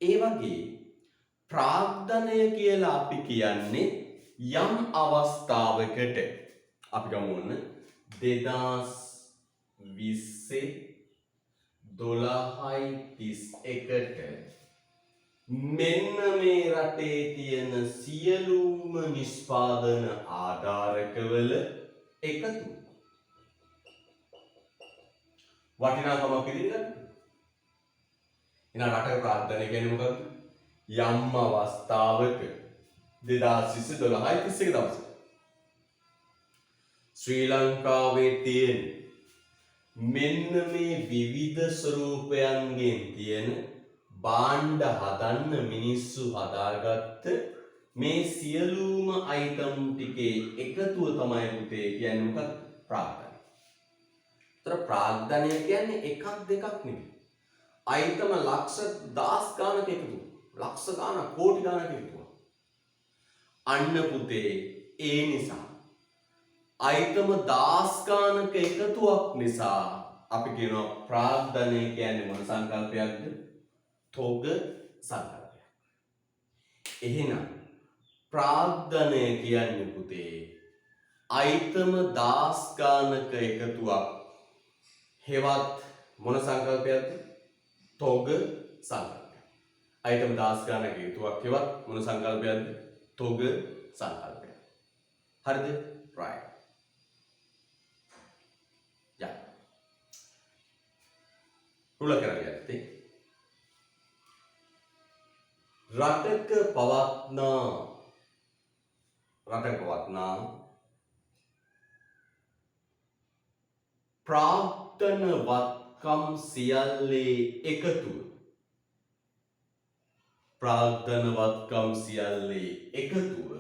ඒ වගේ ප්‍රාග්ධනය කියලා අපි කියන්නේ යම් අවස්ථාවකට අපි ගමු ඔන්න 2020 12:31ට මෙන්න මේ රටේ තියෙන සියලුම නිෂ්පාදන ආධාරකවල එකතු වටිනාකමක් පිළිගන්න. එහෙනම් රටක ප්‍රාග්ධනය කියන්නේ මොකක්ද? යම් අවස්ථාවක 2020 12:31 දවසේ ශ්‍රී ලංකාවේ තියෙන මෙන්න මේ විවිධ ස්වරූපයන්ගෙන් තියෙන භාණ්ඩ හදන්න මිනිස්සු හදාගත්ත මේ සියලුම අයිටම් ටිකේ එකතුව තමයි පුතේ කියන්නේ මොකක්ද? ප්‍රාග්ධනය. ඒතර ප්‍රාග්ධනය කියන්නේ එකක් දෙකක් නෙමෙයි. අයිටම ලක්ෂ 10 ගානක එකතු. ලක්ෂ ගානක් කෝටි ගානක එකතු. අන්න පුතේ ඒ නිසා අයිටම 10 ගානක එකතුවක් නිසා අපි කියනවා ප්‍රාග්ධනය කියන්නේ මොන සංකල්පයක්ද? තොග සංකල්පයක්. එහෙනම් ප්‍රාග්ධනය කියන්නේ පුතේ අයිටම 10 ගානක එකතුවක්. හෙවත් මොන සංකල්පයක්ද? තොග සංකල්පයක්. අයිටම 10 ගානක එකතුවක් හෙවත් මොන සංකල්පයක්ද? තොග සංකල්පයක්. හරිද? right. යා. රුල කරගත්තේ රටක පවත්නා ප්‍රාග්ධනවත්කම් සියල්ලේ එකතුව ප්‍රාග්ධනවත්කම් සියල්ලේ එකතුව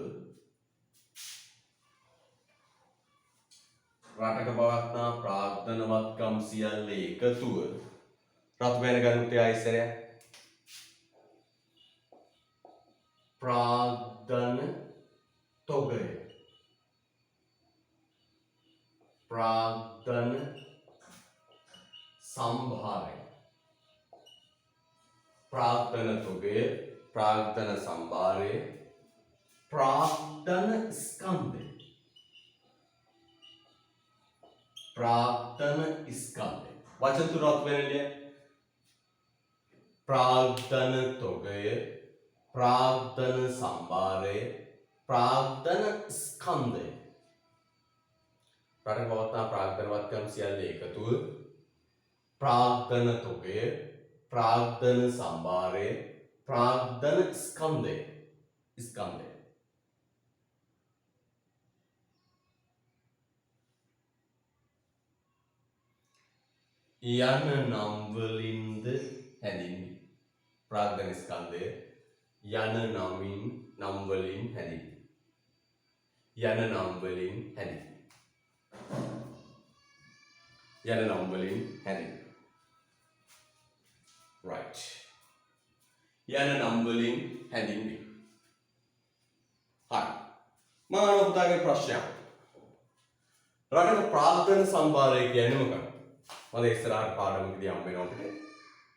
රටක පවත්නා ප්‍රාග්ධනවත්කම් සියල්ලේ එකතුව රතු වෙන ගන්න ආයසරයක් ප්‍රාග්ධන තොගය ප්‍රාග්ධන සම්භාරය ප්‍රාග්ධන තොගය ප්‍රාග්ධන සම්භාරය ප්‍රාග්ධන ස්කන්ධය ප්‍රාග්ධන ස්කන්ධය වචන තුනක් වෙනනේ ප්‍රාග්ධන තොගය ප්‍රාග්ධන සම්භාරය ප්‍රාග්ධන ස්කන්ධය රටක පවත්නා ප්‍රාග්ධනවත්කම් සියල්ලේ එකතුව ප්‍රාග්ධන තොගය ප්‍රාග්ධන සම්භාරය ප්‍රාග්ධන ස්කන්ධය යන නම් වලින්ද හැඳින්වේ. ප්‍රාග්ධන ස්කන්ධය යන නම් වලින් හැඳින්වේ. යන නම් වලින් හැඳින්වේ. right. යන නම් වලින් හැඳින්වේ. හරි. මම පුතාගේ ප්‍රශ්නයක්. රටක ප්‍රාග්ධන සම්භාරය කියන්නේ මොකක්ද? මම ඉස්සරහට පාඩමකදී හම් වෙනවා අපිට.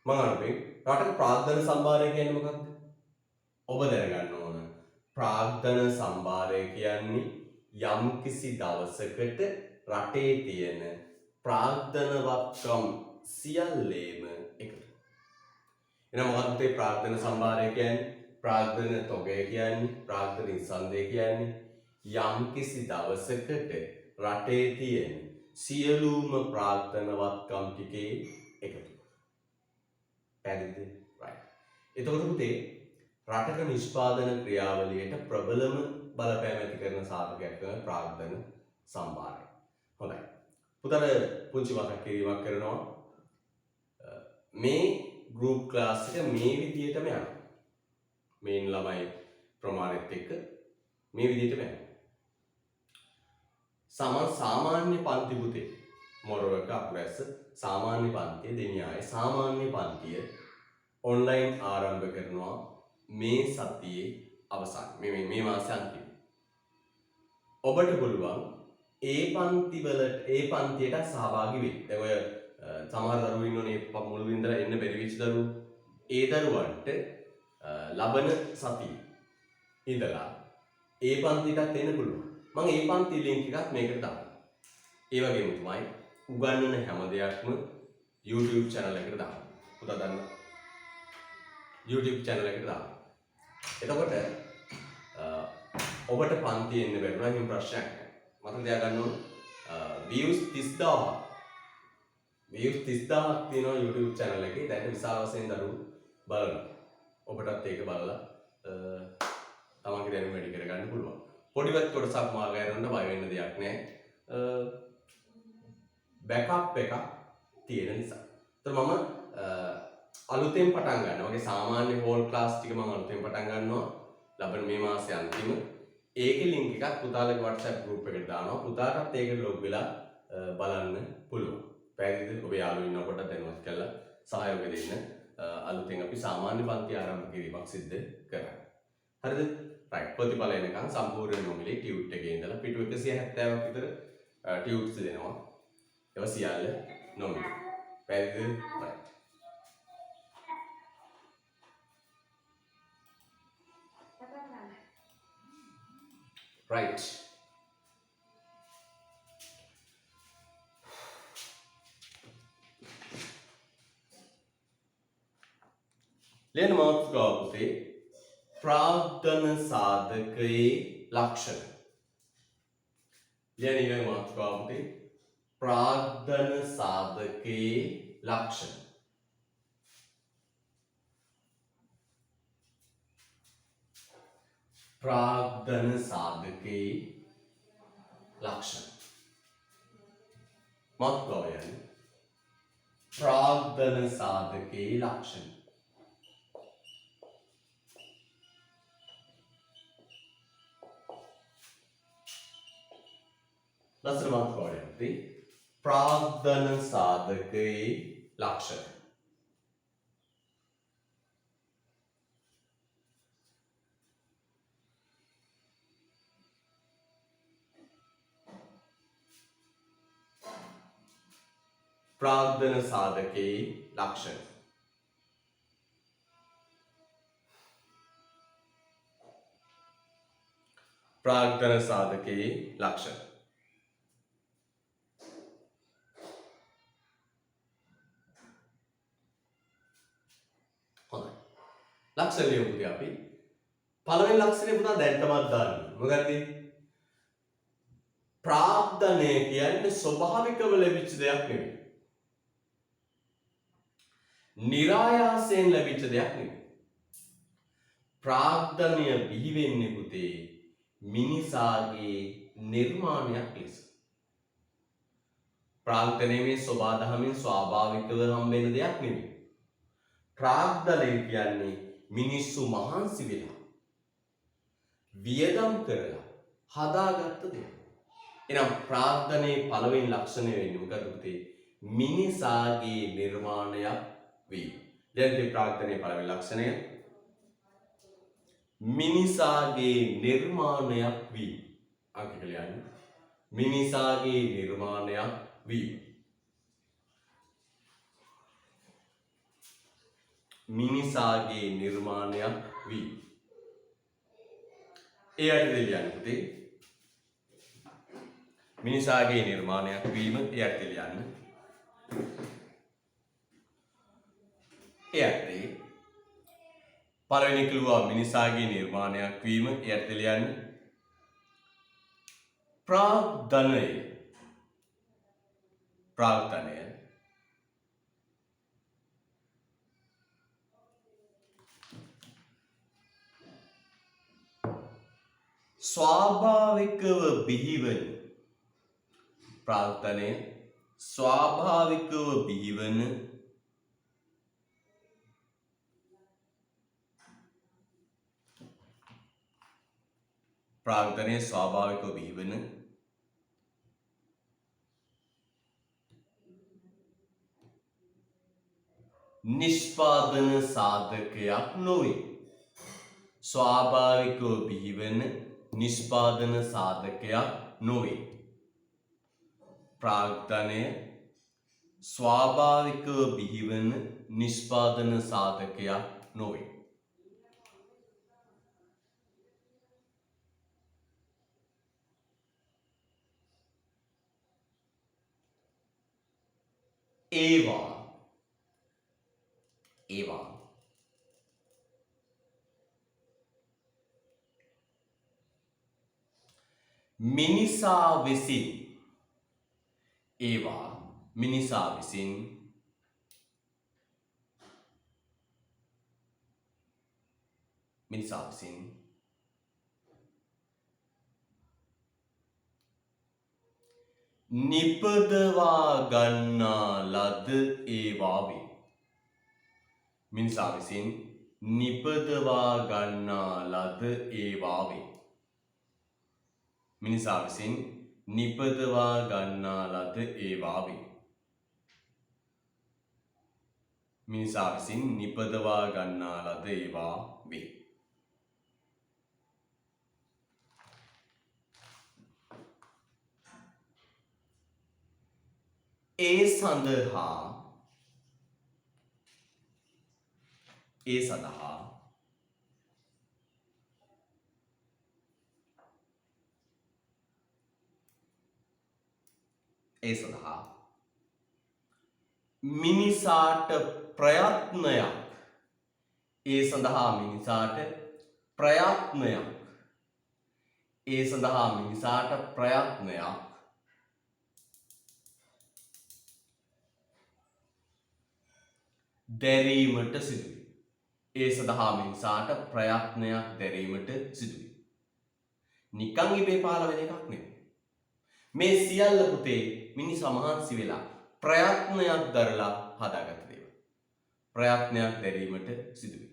මම අහන්නේ රටක ප්‍රාග්ධන සම්භාරය කියන්නේ මොකක්ද? ඔබ දැනගන්න ඕන. ප්‍රාග්ධන සම්භාරය කියන්නේ යම්කිසි දවසකට රටේ තියෙන ප්‍රාග්ධනවත්කම් සියල්ලේම එකතු. එහෙනම් මොකක්ද මේ ප්‍රාග්ධන සම්භාරය කියන්නේ? ප්‍රාග්ධන තොගය කියන්නේ, ප්‍රාග්ධන ස්කන්ධය කියන්නේ යම්කිසි දවසකට රටේ තියෙන සියලුම ප්‍රාග්ධනවත්කම් ටිකේ එකතු. පැහැදිලිද? right. එතකොට පුතේ රටක නිෂ්පාදන ක්‍රියාවලියට ප්‍රබලම බලපෑම ඇති කරන සාධකයක් තමයි ප්‍රාග්ධන සම්භාරය. හොඳයි. පුතට පුංචි මතක් කිරීමක් කරනවා. මේ group class එක මේ විදිහටම යනවා. main ළමයි ප්‍රමාණෙත් එක්ක මේ විදිහටම යනවා. සාමාන්‍ය පන්ති පුතේ මොරවක අපරැස්ස සාමාන්‍ය පන්තිය දෙනියායේ සාමාන්‍ය පන්තිය ඔන්ලයින් ආරම්භ කරනවා මේ සතියේ අවසන් මේ මාසේ අන්තිම. ඔබට පුළුවන් ඒ පන්තියට සහභාගී වෙන්න. දැන් ඔය සමහර දරුවෝ ඉන්නෝනේ මුල් ඉඳලා එන්න බැරි වෙච්ච දරුවෝ. ඒ දරුවන්ට ලබන සතියේ ඉඳලා ඒ පන්තියටත් එන්න පුළුවන්. මම ඒ පන්ති ලින්ක් එකක් මේකට දානවා. ඒ වගේම තමයි උගන්වන හැම දෙයක්ම YouTube channel එකට දානවා. පුතා දන්න YouTube channel එකට දානවා. එතකොට ඔබට පන්ති එන්න බැරුණා එහෙම ප්‍රශ්නයක් නැහැ. මතක තියාගන්න ඕන views 30000ක් තියෙනවා YouTube channel එකේ. දැන් විශාල වශයෙන් දරුවෝ බලනවා. ඔබටත් ඒක බලලා තමන්ගේ දැනුම වැඩි කරගන්න පුළුවන්. පොඩිවත් කොටසක් මාගයරන්න බය වෙන්න දෙයක් නැහැ. බෑකප් එකක් තියෙන නිසා. ඒතර මම අලුතෙන් පටන් ගන්නවා. මගේ සාමාන්‍ය හෝල් ක්ලාස් ටික මම අලුතෙන් පටන් ගන්නවා. ලබන මේ මාසේ අන්තිම. ඒකේ ලින්ක් එකක් පුතාලගේ WhatsApp group එකට දානවා. පුතාටත් ඒකට ලොග් වෙලා බලන්න පුළුවන්. පැහැදිලිද? ඔබ යාළුවෝ ඉන්නකොට දැනුවත් කරලා සහයෝගය දෙන්න. අලුතෙන් අපි සාමාන්‍ය පන්ති ආරම්භ කිරීමක් සිද්ධ කරා. හරිද? රයිට්. ප්‍රතිඵල එනකන් සම්පූර්ණ නොමිලේ ටියුට් එකේ ඉඳලා පිටු 170ක් විතර ටියුට්ස් දෙනවා. ඒවා සියල්ල නොමිලේ. පැහැදිලිද? රයිට්. Right. ලියන මාතෘකාව පුතේ ප්‍රාග්ධන සාධකයේ ලක්ෂණ. ලියන මාතෘකාව පුතේ ප්‍රාග්ධන සාධකයේ ලක්ෂණ. ප්‍රාග්ධන සාධකයේ ලක්ෂණ. මාතෘකාව යන්නේ ප්‍රාග්ධන සාධකයේ ලක්ෂණ. ලස්සන මාතෘකාව යන්නේ ප්‍රාග්ධන සාධකයේ ලක්ෂණ. ප්‍රාග්ධන සාධකයේ ලක්ෂණ. ප්‍රාග්ධන සාධකයේ ලක්ෂණ. හොඳයි. ලක්ෂණ ලියමු පුතේ අපි. පළවෙනි ලක්ෂණය පුතා දැන් තමයි දාන්නේ. මොකක්ද? ප්‍රාග්ධනය කියන්නේ ස්වභාවිකව ලැබිච්ච දෙයක් නෙවෙයි. නිරායාසයෙන් ලැබිච්ච දෙයක් නෙවෙයි. ප්‍රාග්ධනය බිහි වෙන්නේ පුතේ මිනිසාගේ නිර්මාණයක් ලෙස. ප්‍රාග්ධනය මේ සබාධමෙන් ස්වාභාවිකව හම්බෙන දෙයක් නෙවෙයි. ප්‍රාග්ධනය කියන්නේ මිනිස්සු මහන්සි වෙලා වියදම් කරලා හදාගත්ත දෙයක්. එහෙනම් ප්‍රාග්ධනයේ පළවෙනි ලක්ෂණය වෙන්නේ මොකද පුතේ? මිනිසාගේ නිර්මාණයක් වීම. දැන් ප්‍රාග්ධනයේ පළවෙනි ලක්ෂණය මිනිසාගේ නිර්මාණයක් වීම. අංක කියන්නේ මිනිසාගේ නිර්මාණයක් වීම. මිනිසාගේ නිර්මාණයක් වීම. ඒ අර්ථය කියන්නේ පුතේ මිනිසාගේ නිර්මාණයක් වීම ඒ අර්ථය කියන්නේ ඒ අර්ථය පළවෙනි කිව්වා මිනිසාගේ නිර්මාණයක් වීම ඒ අර්ථය කියන්නේ ප්‍රාග්ධනය ස්වාභාවිකව බිහිවන ප්‍රාග්ධනය ස්වාභාවිකව බිහිවන ප්‍රාග්ධනයේ ස්වාභාවිකව බිහිවන නිෂ්පාදන සාධකයක් නොවේ. ස්වාභාවිකව බිහිවන නිෂ්පාදන සාධකයක් නොවේ. ප්‍රාග්ධනය ස්වාභාවිකව බිහිවන නිෂ්පාදන සාධකයක් නොවේ. ඒවා මිනිසා විසින් නිපදවා ගන්නා ලද ඒවා වේ. මිනිසා විසින් නිපදවා ගන්නා ලද ඒවා වේ. මිනිසා විසින් නිපදවා ගන්නා ලද ඒවා වේ. මිනිසා විසින් නිපදවා ගන්නා ලද ඒවා වේ. ඒ සඳහා මිනිසාට ප්‍රයත්නයක් දැරීමට සිදුවේ. නිකන් ඉබේ පහළ වෙන එකක් නෙවෙයි. මේ සියල්ල පුතේ මිනිසා මහන්සි වෙලා ප්‍රයත්නයක් දරලා හදාගත්ත දේවල්. ප්‍රයත්නයක් දැරීමට සිදුවේ.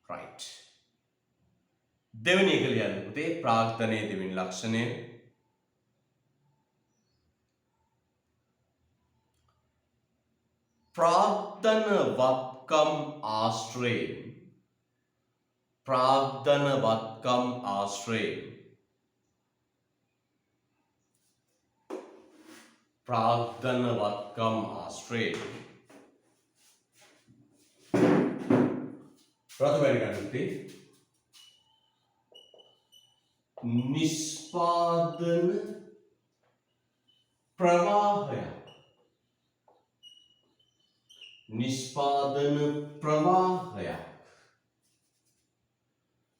right. දෙවෙනි එක ලියන්න පුතේ ප්‍රාග්ධනයේ දෙවෙනි ලක්ෂණය ප්‍රාග්ධනවත්කම් ආශ්‍රයෙන් ප්‍රථමයෙන් ගන්න පුතේ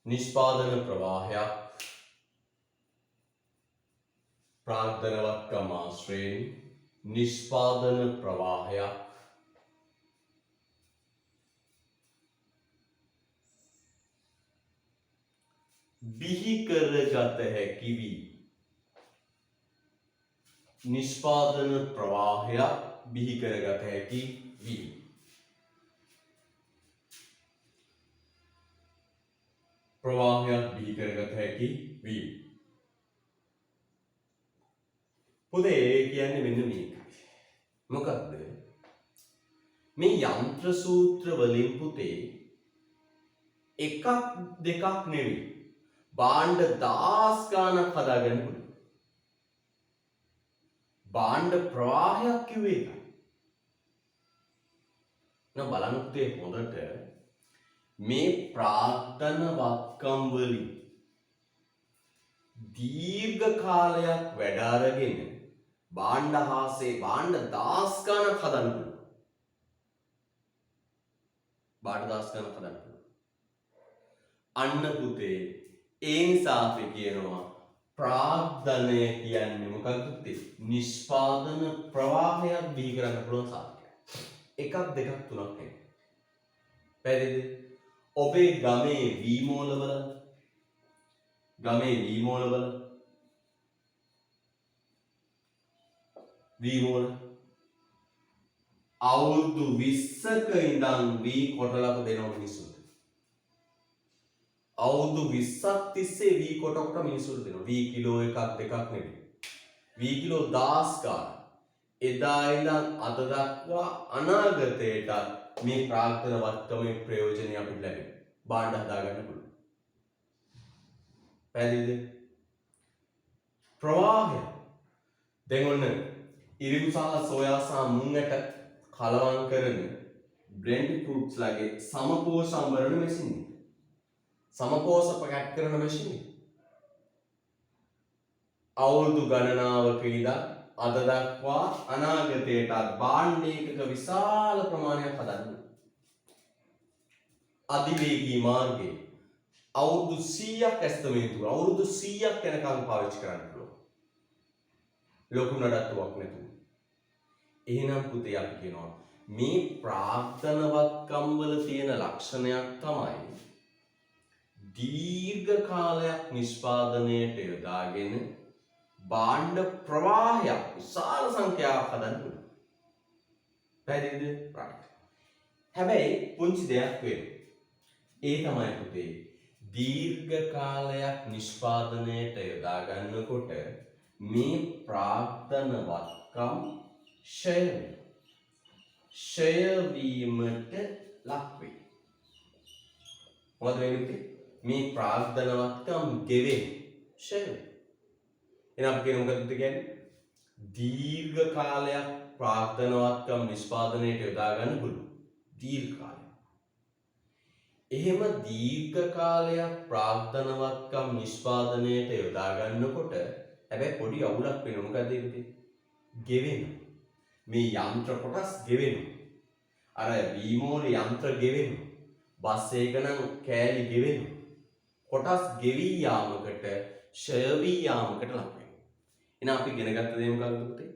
නිෂ්පාදන ප්‍රවාහයක් ප්‍රාග්ධනවත්කම් ආශ්‍රයෙන් නිෂ්පාදන ප්‍රවාහයක් බිහි කරගත හැකි වී නිෂ්පාදන ප්‍රවාහයක් බිහි කරගත හැකි වී පුතේ කියන්නේ මෙන්න මේකයි. මොකක්ද මේ යන්ත්‍ර සූත්‍ර වලින් පුතේ එකක් දෙකක් නෙවෙයි භාණ්ඩ 10 ගණක් හදාගන්න පුළුවන්. භාණ්ඩ ප්‍රවාහයක් කිව්වේ ඒකයි. නම් බලන්න පුතේ හොඳට මේ ප්‍රාග්ධනවත්කම් වලින් දීර්ඝ කාලයක් වැඩ අරගෙන භාණ්ඩ 10 ගණක් හදන්න පුළුවන්. අන්න පුතේ ඒ නිසා අපි කියනවා ප්‍රාග්ධනය කියන්නේ මොකක්ද පුතේ? නිෂ්පාදන ප්‍රවාහයක් බිහි කරන්න පුළුවන් සාධකයක්. එකක් දෙකක් තුනක් නෙවෙයි. පැහැදිලිද? ඔබේ ගමේ වී මෝල අවුරුදු 20ක ඉඳන් වී කොටලක දෙනවා මිනිස්සුන්ට. අවුරුදු 20ක් තිස්සේ V කොට කොට මිනිස්සුන්ට දෙනවා. V කිලෝ එකක් දෙකක් නෙවෙයි. V කිලෝ 10 ගාන. එදා ඉඳන් අද දක්වා අනාගතයටත් මේ ප්‍රාර්ථන වත්කමේ ප්‍රයෝජනය අපිට ලැබෙනවා. භාණ්ඩ හදාගන්න පුළුවන්. පැහැදිලිද? ප්‍රවාහය. දැන් ඔන්න ඉරිඟු සහ සෝයා සහ මුං ඇට කලවම් කරන බ්ලෙන්ඩ් ෆෘට්ස් ලගේ සමපෝෂ අඹරන මැෂින් එක. සමපෝෂ පැකට් කරන මැෂින් එක. අවුරුදු ගණනාවක ඉඳන් අද දක්වා අනාගතයටත් භාණ්ඩයක විශාල ප්‍රමාණයක් හදන්න. අධිවේගී මාර්ගයේ අවුරුදු 100ක් ඇස්තමේන්තුව අවුරුදු 100ක් යනකම් පාවිච්චි කරන්න පුළුවන්. ලොකු නඩත්තුවක් නැතුව. එහෙනම් පුතේ අපි කියනවා මේ ප්‍රාර්ථනවත්කම් වල තියෙන ලක්ෂණයක් තමයි දීර්ඝ කාලයක් නිෂ්පාදනයට යොදාගෙන භාණ්ඩ ප්‍රවාහයක් විශාල සංඛ්‍යාවක් හදන්න පුළුවන්. පැහැදිලිද? right. හැබැයි පුංචි දෙයක් වෙනවා. ඒ තමයි පුතේ දීර්ඝ කාලයක් නිෂ්පාදනයට යොදා ගන්නකොට මේ ප්‍රාර්ථනවත්කම් ෂය වීමට ලක් වේ. මොකද වෙන්නේ? මේ ප්‍රාර්ථනවත්කම් ගෙවෙන ෂය වේ. එහෙනම් අපි කියන මොකද කියන්නේ? දීර්ඝ කාලයක් ප්‍රාර්ථනවත්කම් නිෂ්පාදනයට යොදා ගන්න පුළුවන්. දීර්ඝ කාලයක්. එහෙම දීර්ඝ කාලයක් ප්‍රාර්ථනවත්කම් නිෂ්පාදනයට යොදා ගන්නකොට හැබැයි පොඩි අවුලක් වෙනවා. මොකද ඒකද? ගෙවෙනවා. මේ යන්ත්‍ර කොටස් ගෙවෙනවා. අර වීමෝල යන්ත්‍ර ගෙවෙනවා. බස් එක නම් කෑලි ගෙවෙනවා. කොටස් ගෙවි යාමකට ෂය වී යාමකට ලක් වෙනවා. එහෙනම් අපි ඉගෙන ගත්ත දේ මොකක්ද පුතේ?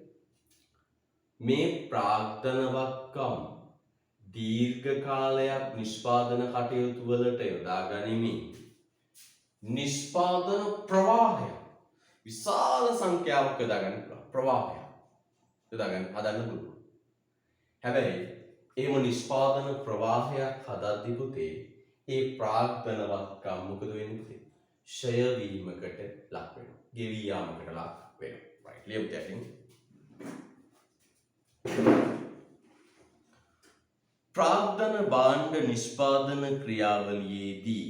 මේ ප්‍රාර්ථනවත්කම් දීර්ඝ කාලයක් නිෂ්පාදන කටයුතු වලට යොදා ගනිමින් නිෂ්පාදන ප්‍රවාහය විශාල සංඛ්‍යාවක් යොදා ගන්න පුළුවන්. ප්‍රවාහය යොදා ගන්න හදන්න පුළුවන්. හැබැයි එහෙම නිෂ්පාදන ප්‍රවාහයක් හදද්දී පුතේ ඒ ප්‍රාර්ථනවත්කම් මොකද වෙන්නේ පුතේ? ෂය වීමකට ලක් වෙනවා. ගෙවි යාමකට ලක් වෙනවා. right. ලියමු දැන්. ප්‍රාර්ථන භාණ්ඩ නිෂ්පාදන ක්‍රියාවලියේදී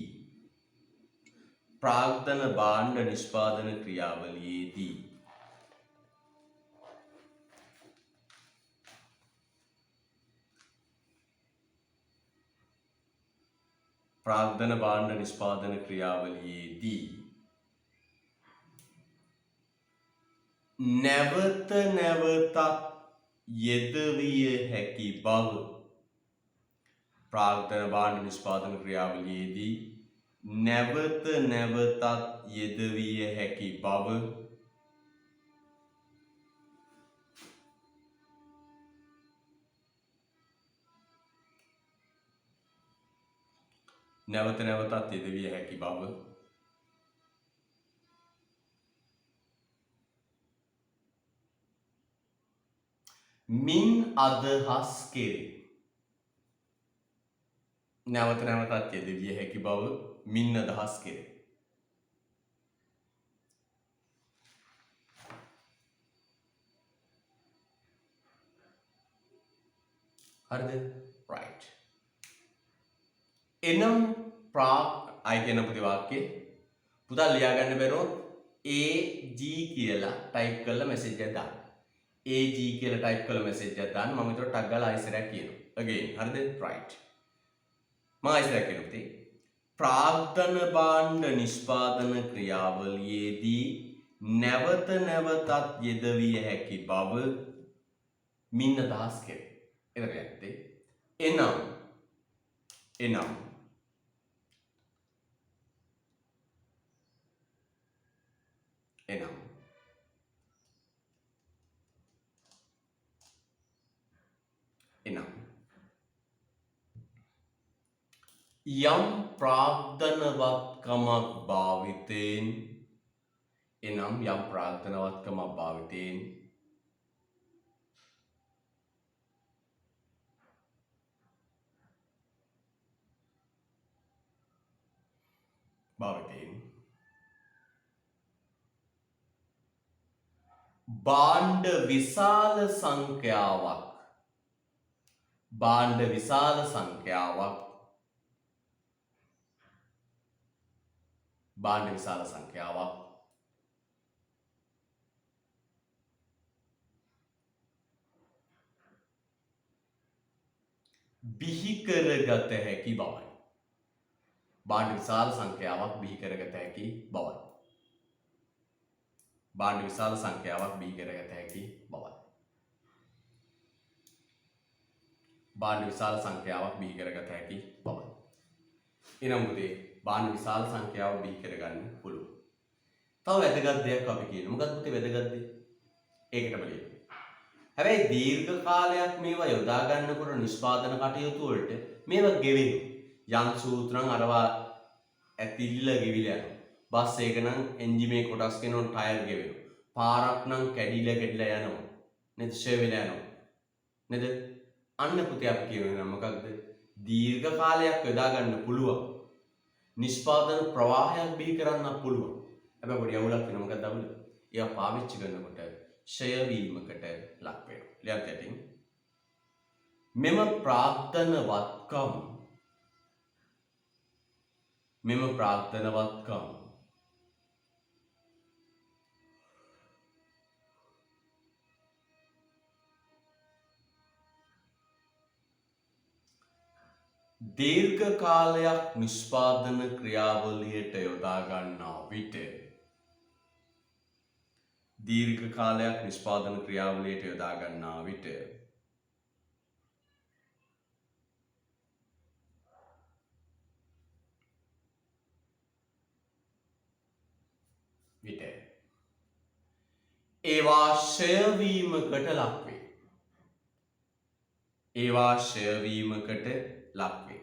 ප්‍රාර්ථන භාණ්ඩ නිෂ්පාදන ක්‍රියාවලියේදී ප්‍රාර්ථන භාණ්ඩ නිෂ්පාදන ක්‍රියාවලියේදී නැවත නැවතත් යෙදවිය හැකි බව ප්‍රාර්ථන භාණ්ඩ නිෂ්පාදන ක්‍රියාවලියේදී නැවත නැවතත් යෙදවිය හැකි බව නැවත නැවතත් යෙදවිය හැකි බව මින් අදහස් කෙරේ. නැවත නැවතත් යෙදවිය හැකි බව මින් අදහස් කෙරේ. හරිද? right. එනම් අය කියන පුතේ වාක්‍යය පුතා ලියා ගන්න බැරුවොත් AG කියලා ටයිප් කරලා මැසේජ් එකක් දාන්න. AG කියලා ටයිප් කරලා මැසේජ් එකක් දාන්න. මම ඒතර ටග් ගාලා ආයෙසරයක් කියනවා. again හරිද? right. මම ආයෙසරයක් කියනවා පුතේ. ප්‍රාර්ථන භාණ්ඩ නිෂ්පාදන ක්‍රියාවලියේදී නැවත නැවතත් යෙදවිය හැකි බව මින් අදහස් කෙරේ. එතන යත්තේ එනම් එනම් යම් ප්‍රාර්ථනවත්කමක් භාවිතයෙන් එනම් යම් ප්‍රාර්ථනවත්කමක් භාවිතයෙන් භාවිතයෙන් භාණ්ඩ විශාල සංඛ්‍යාවක් භාණ්ඩ විශාල සංඛ්‍යාවක් භාණ්ඩ විශාල සංඛ්‍යාවක් බිහි කරගත හැකි බවයි. භාණ්ඩ විශාල සංඛ්‍යාවක් බිහි කරගත හැකි බවයි. භාණ්ඩ විශාල සංඛ්‍යාවක් බිහි කරගත හැකි බවයි. භාණ්ඩ විශාල සංඛ්‍යාවක් බිහි කරගත හැකි බවයි. එනම් පුතේ භාණ්ඩ විශාල සංඛ්‍යාවක් බිහි කරගන්න පුළුවන්. තව වැදගත් දෙයක් අපි කියනවා. මොකක්ද පුතේ වැදගත් දේ? ඒකටම ලියන්න. හැබැයි දීර්ඝ කාලයක් මේවා යොදා ගන්නකොට නිෂ්පාදන කටයුතු වලට මේවා ගෙවෙනවා. යම් සූත්‍රම් අරවා ඇතිල්ල ගෙවිලා යනවා. බස් එක නම් එන්ජිමේ කොටස් කෙනොන් ටයර් ගෙවෙනවා. පාරක් නම් කැඩිලා යනවා. නේද? ෂේ වෙලා යනවා. නේද? අන්න පුතේ අපි කියනවා මොකක්ද? දීර්ඝ කාලයක් යොදා ගන්න පුළුවන්. නිෂ්පාදන ප්‍රවාහයක් බිහි කරන්න පුළුවන්. හැබැයි පොඩි අවුලක් වෙනවා. මොකක්ද අවුල? ඒවා පාවිච්චි කරනකොට ෂය වීමකට ලක් වෙනවා. ලියන්න ඇතින් මෙම ප්‍රාර්ථනවත්කම් දීර්ඝ කාලයක් නිෂ්පාදන ක්‍රියාවලියට යොදා ගන්නා විට දීර්ඝ කාලයක් නිෂ්පාදන ක්‍රියාවලියට යොදා ගන්නා විට ඒවා ෂය වීමකට ලක් වේ. ඒවා ෂය වීමකට ලක් වේ.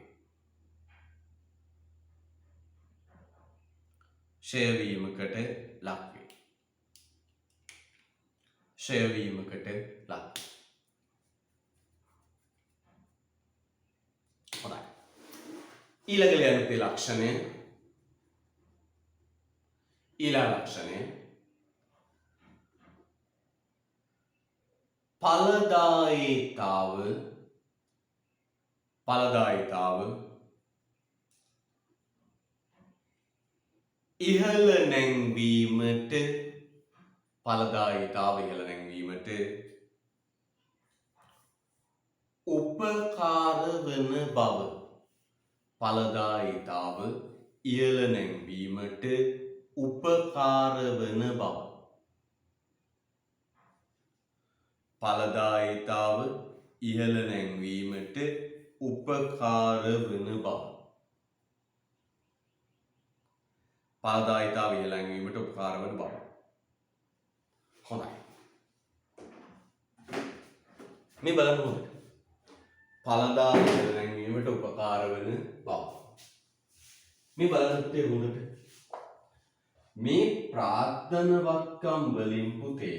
ෂය වීමකට ලක් වේ. ෂය වීමකට ලක් වේ. හොඳයි. ඊළඟ ලියන්න තියෙන ලක්ෂණය ඵලදායීතාව ඉහළ නැංවීමට උපකාර වන බව. ඵලදායීතාව ඉහළ නැංවීමට උපකාර වන බව. ඵලදායීතාව ඉහළ නැංවීමට උපකාර වන බව. ඵලදායීතාව ඉහළ නැංවීමට උපකාර වන බව. හොඳයි. මේ බලන්න හොඳට. ඵලදායීතාව ඉහළ නැංවීමට උපකාර වන බව. මේ බලන්න පුතේ හොඳට. මේ ප්‍රාර්ථනවත්කම් වලින් පුතේ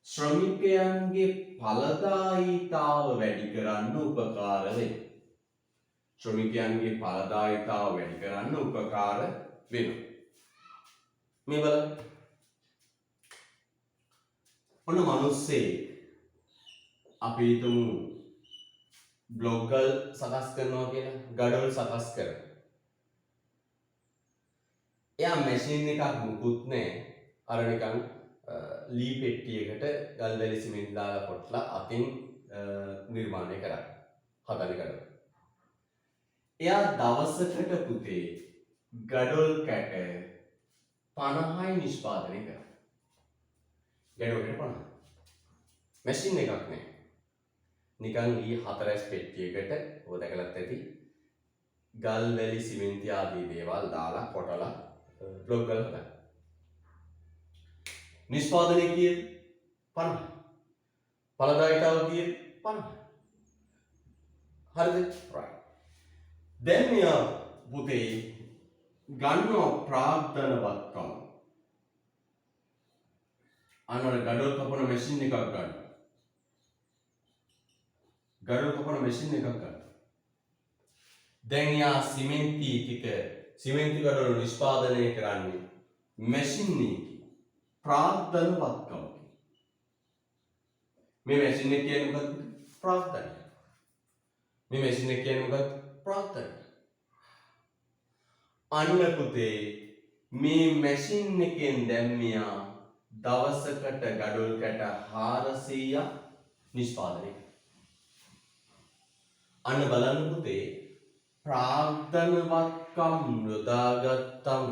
ශ්‍රමිකයන්ගේ ඵලදායීතාව වැඩි කරන්න උපකාර වෙනවා. ශ්‍රමිකයන්ගේ ඵලදායීතාව වැඩි කරන්න උපකාර වෙනවා. මේ බලන්න. ඔන්න මිනිස්සේ අපි හිතමු බ්ලොග් වල සකස් කරනවා කියලා, ගඩොල් සකස් කරනවා. එයා මැෂින් එකක් මුකුත් නැහැ. අර නිකන් ලී පෙට්ටියකට ගල් වැලි සිමෙන්ති දාලා කොටලා අතින් නිර්මාණය කරා. හදන කරා. එයා දවසකට පුතේ ගඩොල් කැට 50යි නිෂ්පාදනය කරා. ගඩොල් කැට 50. මැෂින් එකක් නැහැ. නිකන් ලී 4S පෙට්ටියකට ඔබ දැකලත් ඇති. ගල් වැලි සිමෙන්ති ආදී දේවල් දාලා කොටලා බ්ලොග් වල හදා. නිෂ්පාදනය කියේ 50. ඵලදායීතාව කියේ 50. හරිද? right. දැන් මෙයා පුතේ ගන්නවා ප්‍රාර්ථනවත්කම්. අනවර ගඩොල් කපන මැෂින් එකක් ගන්න. ගඩොල් කපන මැෂින් එකක් ගන්න. දැන් යා සිමෙන්ති ටික සිමෙන්ති ගඩොල් නිෂ්පාදනය කරන්නේ මැෂින් එකකින් ප්‍රාග්ධනවත්කමකින්. මේ මැෂින් එක කියන්නේ මොකක්ද? ප්‍රාග්ධනය. මේ මැෂින් එක කියන්නේ මොකක්ද? ප්‍රාග්ධනය. අන්න පුතේ මේ මැෂින් එකෙන් දැන් මෙයා දවසකට ගඩොල් කැට 400ක් නිෂ්පාදනය කරනවා. අන්න බලන්න පුතේ ප්‍රාග්ධනවත්කම් යොදාගත්තම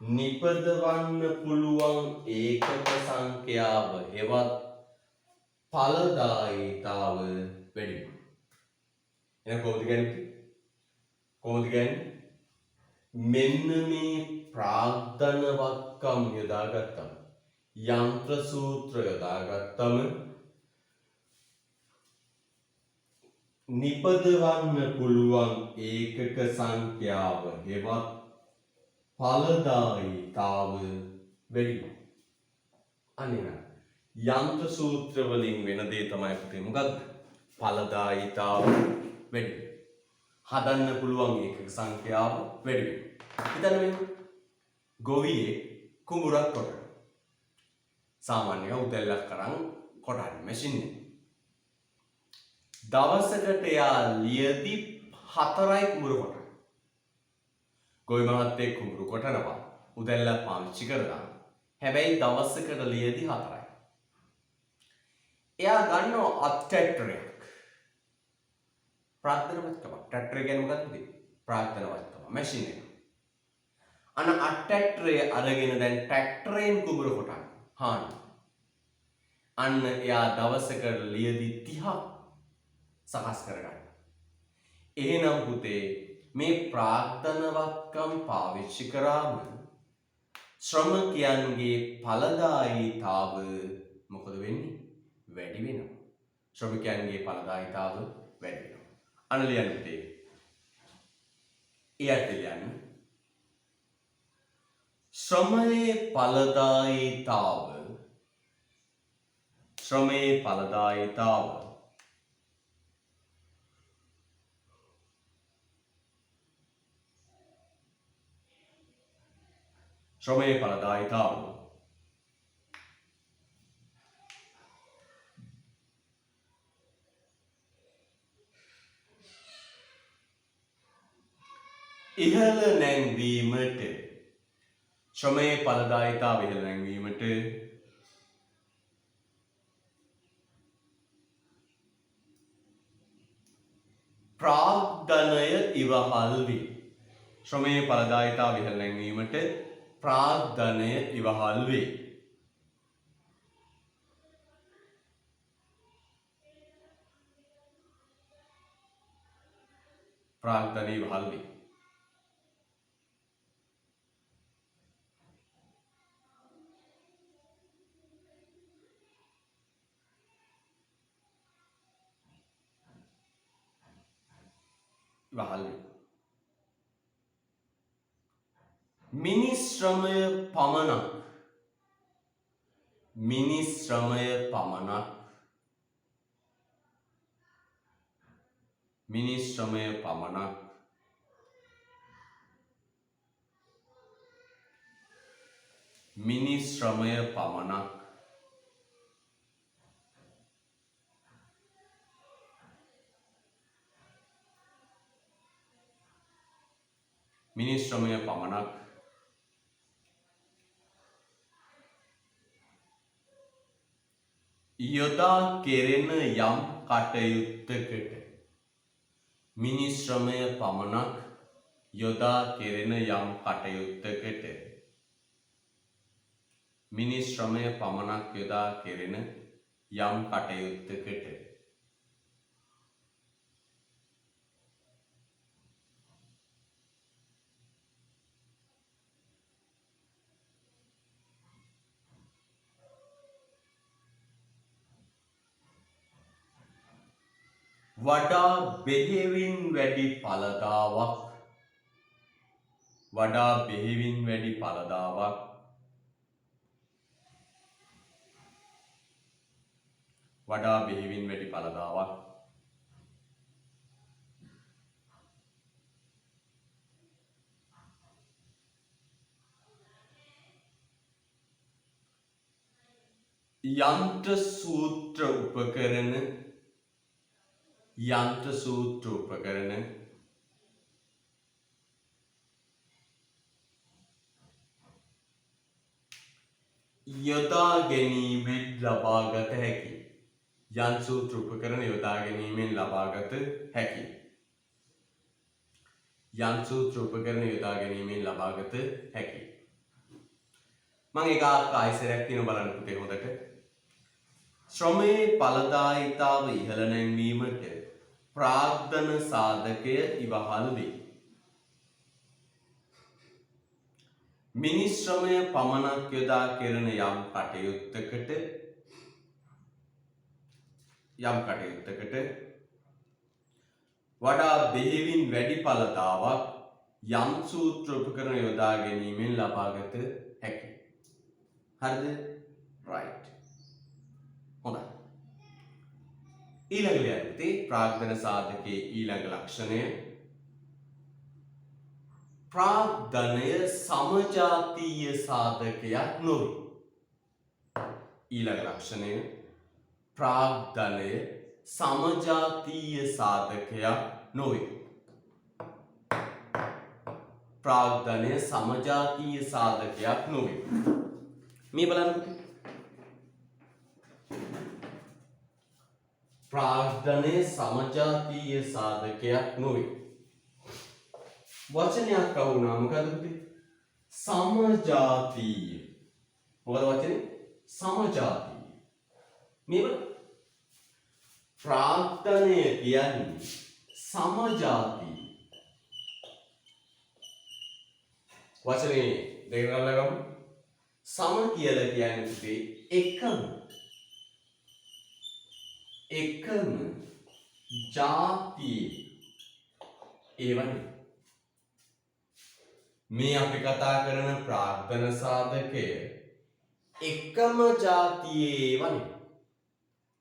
නිපදවන්න පුළුවන් ඒකක සංඛ්‍යාව හෙවත් ඵලදායීතාව වැඩි වෙනවා. එහෙනම් කොහොමද ගන්නේ? කොහොමද ගන්නේ? මෙන්න මේ ප්‍රාග්ධනවත්කම් යොදාගත්තම යන්ත්‍ර සූත්‍ර යොදාගත්තම නිපදවන්න පුළුවන් ඒකක සංඛ්‍යාව හෙවත් ඵලදායීතාව වැඩි වෙනවා. අනිනා යන්ත්‍ර සූත්‍ර වලින් වෙන දේ තමයි පුතේ මොකක්ද? ඵලදායීතාව වැඩි වෙනවා. හදන්න පුළුවන් ඒකක සංඛ්‍යාව වැඩි වෙනවා. හිතන්න මෙන්න ගොවියෙක් කුඹුරක් කොටනවා. සාමාන්‍ය උදැල්ලක් කරන් කොටන්නේ මැෂින් එක. දවසකට යා ලියදි 4යි කුඹුර කොටනවා. ගොවි මහත්තයෙක් කුඹුරු කොටනවා. උදැල්ල පාවිච්චි කරලා. හැබැයි දවසකට ලියදි 4යි. එයා ගන්නවා අත් ට්‍රැක්ටරයක්. ප්‍රාග්ධනවත්කම. ට්‍රැක්ටරය කියන්නේ මොකක්ද? ප්‍රාග්ධනවත්කම මැෂින් එක. අන අත් ට්‍රැක්ටරය අරගෙන දැන් ට්‍රැක්ටරයෙන් කුඹුර කොටනවා. හාන්න. අන්න එයා දවසකට ලියදි 30ක් සකස් කරගන්න. එහෙනම් පුතේ මේ ප්‍රාග්ධනවත්කම් පාවිච්චි කරාම ශ්‍රමකයන්ගේ ඵලදායීතාව මොකද වෙන්නේ? වැඩි වෙනවා. ශ්‍රමිකයන්ගේ ඵලදායීතාව වැඩි වෙනවා. අන්න ලියන්න පුතේ. එයට ලියන්න. ශ්‍රමයේ ඵලදායීතාව ශ්‍රමයේ ඵලදායීතාව ශ්‍රමයේ ඵලදායීතාව ඉහළ නැංවීමට ශ්‍රමයේ ඵලදායීතාව ඉහළ නැංවීමට ප්‍රාග්ධනය ඉවහල් වේ. ශ්‍රමයේ ඵලදායීතාව ඉහළ නැංවීමට ප්‍රාග්ධනය ඉවහල් වේ. ප්‍රාග්ධනය ඉවහල් වේ. ඉවහල් වේ. මිනිස් ශ්‍රමය පමණක් මිනිස් ශ්‍රමය පමණක් මිනිස් ශ්‍රමය පමණක් මිනිස් ශ්‍රමය පමණක් මිනිස් ශ්‍රමය පමණක් යොදා කෙරෙන යම් කටයුත්තකට මිනිස් ශ්‍රමය පමණක් යොදා කෙරෙන යම් කටයුත්තකට මිනිස් ශ්‍රමය පමණක් යොදා කෙරෙන යම් කටයුත්තකට වඩා බෙහෙවින් වැඩි ඵලදාවක් වඩා බෙහෙවින් වැඩි ඵලදාවක් වඩා බෙහෙවින් වැඩි ඵලදාවක් යන්ත්‍ර සූත්‍ර උපකරණ යොදා ගැනීමෙන් ලබාගත හැකි. යන්ත්‍ර සූත්‍ර උපකරණ යොදා ගැනීමෙන් ලබාගත හැකි. යන්ත්‍ර සූත්‍ර උපකරණ යොදා ගැනීමෙන් ලබාගත හැකි. මම ඒක ආයෙසරයක් කියන බලන්න පුතේ හොඳට. ශ්‍රමයේ ඵලදායීතාව ඉහළ නැංවීමට ප්‍රාග්ධන සාධකය ඉවහල් වේ. මිනිස් ශ්‍රමය පමණක් යොදා කෙරෙන යම් කටයුත්තකට වඩා බෙහෙවින් වැඩි ඵලතාවක් යම් සූත්‍ර උපකරණ යොදා ගැනීමෙන් ලබාගත හැකියි. හරිද? right. හොඳයි. ඊළඟ ලියන්නේ ප්‍රාග්ධන සාධකයේ ඊළඟ ලක්ෂණය ප්‍රාග්ධනය සමජාතීය සාධකයක් නොවේ. ඊළඟ ලක්ෂණය ප්‍රාග්ධනය සමජාතීය සාධකයක් නොවේ. ප්‍රාග්ධනය සමජාතීය සාධකයක් නොවේ. මේ බලන්න. ප්‍රාග්ධනය සමජාතීය සාධකයක් නොවේ. වචනයක් අහුණා මොකද පුතේ? සමජාතීය. මොකද වචනේ? සමජාතීය. මේ බලන්න. ප්‍රාග්ධනය කියන්නේ සමජාතීය. වචනේ දෙක ගන්න ගමු. සම කියලා කියන්නේ පුතේ එකම ජාතිය. ඒ වගේ මේ අපි කතා කරන ප්‍රාග්ධන සාධකය එකම ජාතියේ වනේ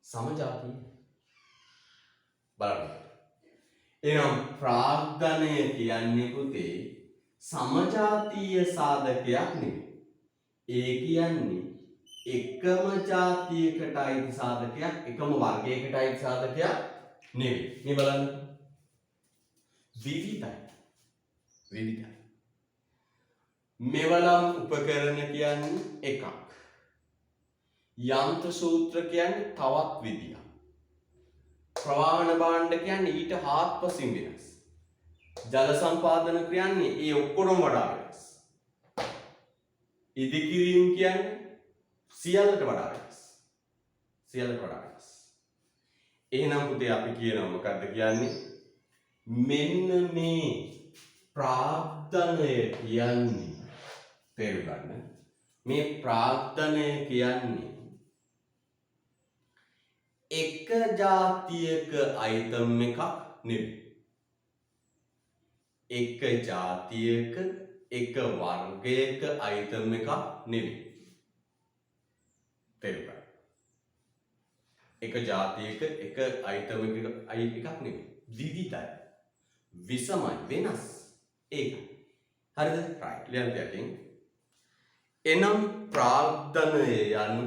සමජාතීය. බලන්න. එහෙනම් ප්‍රාග්ධනය කියන්නේ පුතේ සමජාතීය සාධකයක් නෙවෙයි. ඒ කියන්නේ එකම ජාතියකට අයිති සාධකයක්, එකම වර්ගයකට අයිති සාධකයක් නෙවෙයි. මේ බලන්න. විවිධයි. මෙවලම් උපකරණ කියන්නේ එකක්. යන්ත්‍ර සූත්‍ර කියන්නේ තවත් විදියක්. ප්‍රවාහන භාණ්ඩ කියන්නේ ඊට හාත්පසින් වෙනස්. ජල සම්පාදන කියන්නේ ඒ ඔක්කොම වඩා වෙනස්. ඉදිකිරීම කියන්නේ සියල්ලට වඩා වෙනස්. එහෙනම් පුතේ අපි කියනවා මොකද්ද කියන්නේ? මෙන්න මේ ප්‍රාග්ධනය කියන්නේ තේරුම් ගන්න. මේ ප්‍රාග්ධනය කියන්නේ එක ජාතියක අයිටම් එකක් නෙවෙයි. එක ජාතියක එක වර්ගයක අයිටම් එකක් නෙවෙයි. තේරුම් ගන්න. එක ජාතියක එක අයිටම් එකක් නෙවෙයි. විවිධයි. විසමයි වෙනස්. ඒක. හරිද? right. ලියන්න තියකින්. එනම් ප්‍රාග්ධනය යනු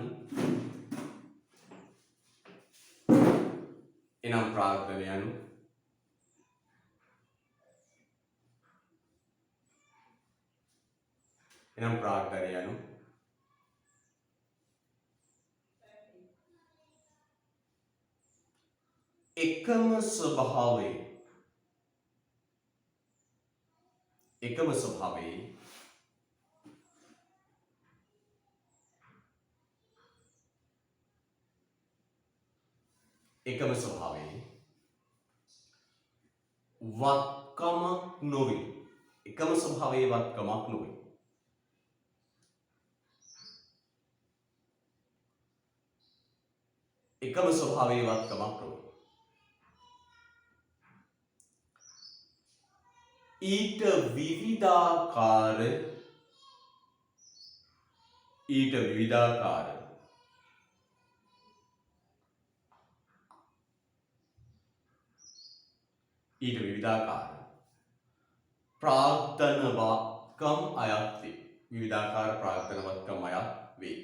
එකම ස්වභාවයේ වත්කමක් නොවේ. එකම ස්වභාවයේ වත්කමක් නොවේ. ඊට විවිධාකාර ප්‍රාග්ධනවත්කම් අයත් වේ.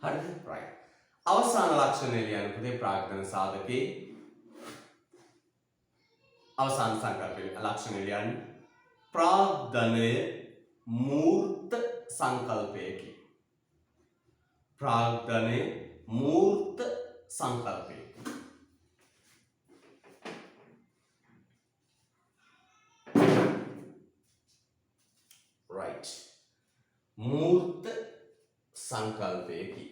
හරිද? right. අවසාන ලක්ෂණය ලියන්න පුතේ ප්‍රාග්ධන සාධකේ අවසාන සංකල්පයේ ලක්ෂණය ලියන්න. ප්‍රාග්ධනය මූර්ත සංකල්පයකි. ප්‍රාග්ධනය මූර්ත සංකල්පයකි. right. මූර්ත සංකල්පයකි.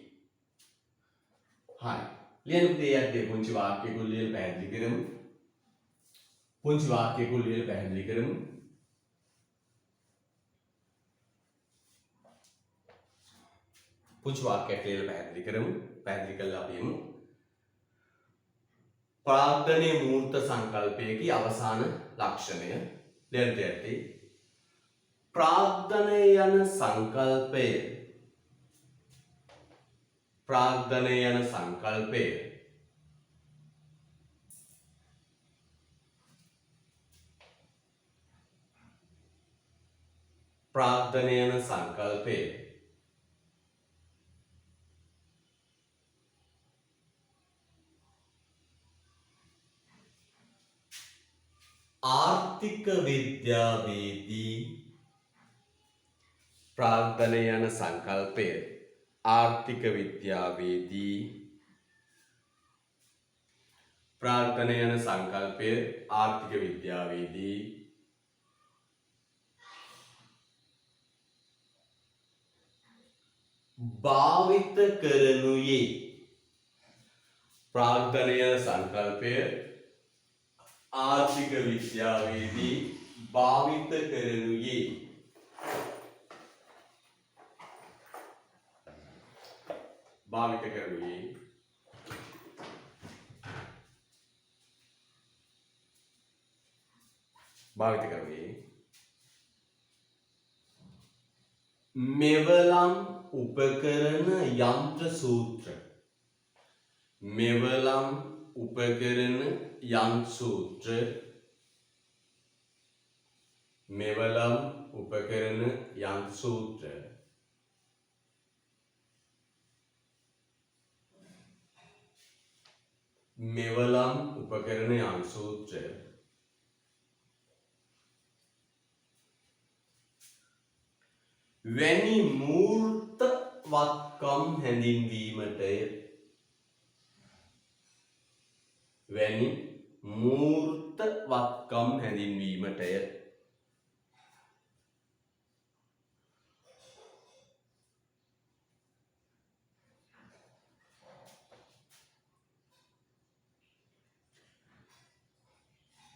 හරි. ලියන්න පුතේ යද්දී පුංචි වාක්‍යයකුත් ලියලා පැහැදිලි කරමු. පුංචි වාක්‍යයකුත් ලියලා පැහැදිලි කරමු. පුංචි වාක්‍යයක් ලියලා පැහැදිලි කරමු. පැහැදිලි කළා අපි යමු. ප්‍රාග්ධනයේ මූර්ත සංකල්පයේකී අවසාන ලක්ෂණය ලියන්න යද්දී ප්‍රාග්ධනය යන සංකල්පය ප්‍රාග්ධනය යන සංකල්පය ප්‍රාග්ධනය යන සංකල්පය ආර්ථික විද්‍යාවේදී ප්‍රාග්ධනය යන සංකල්පය ආර්ථික විද්‍යාවේදී ප්‍රාග්ධනය යන සංකල්පය ආර්ථික විද්‍යාවේදී භාවිත කරනුයේ ප්‍රාග්ධනය යන සංකල්පය ආර්ථික විද්‍යාවේදී භාවිත කරනුයේ භාවිත කරනුයේ මෙවලම් උපකරණ යන්ත්‍ර සූත්‍ර මෙවලම් උපකරණ යන්ත්‍ර සූත්‍ර මෙවලම් උපකරණ යන්ත්‍ර සූත්‍ර මෙවලම් උපකරණ යන්ත්‍ර සූත්‍ර වැනි මූර්ත වත්කම් හැඳින්වීමටය වැනි මූර්ත වත්කම් හැඳින්වීමටය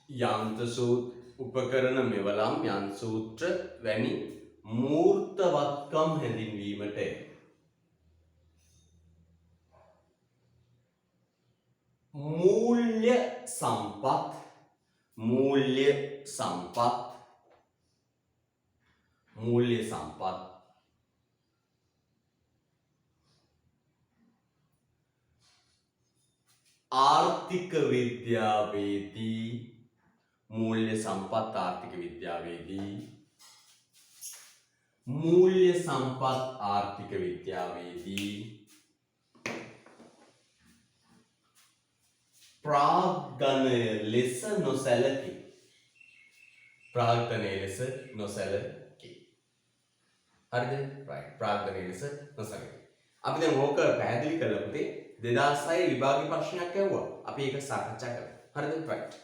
යන්ත්‍ර සූත්‍ර උපකරණ මෙවලම් යන්ත්‍ර සූත්‍ර වැනි මූර්ත වත්කම් හැඳින්වීමටය मूल्य संपत् आर्थिक विद्यावेदी मूल्य संपत् आर्थिक विद्यावेदी मूल्य संपत् आर्थिक विद्यावेदी प्राग्धनය ලෙස නොසැලකේ ප්‍රාග්ධනය ලෙස නොසැලකේ හරිද right ප්‍රාග්ධනය ලෙස නොසැලකේ අපි දැන් ඕක පැහැදිලි කළා පුතේ 2006 විභාගීය ප්‍රශ්නයක් ඇහුවා අපි ඒක සාකච්ඡා කළා හරිද right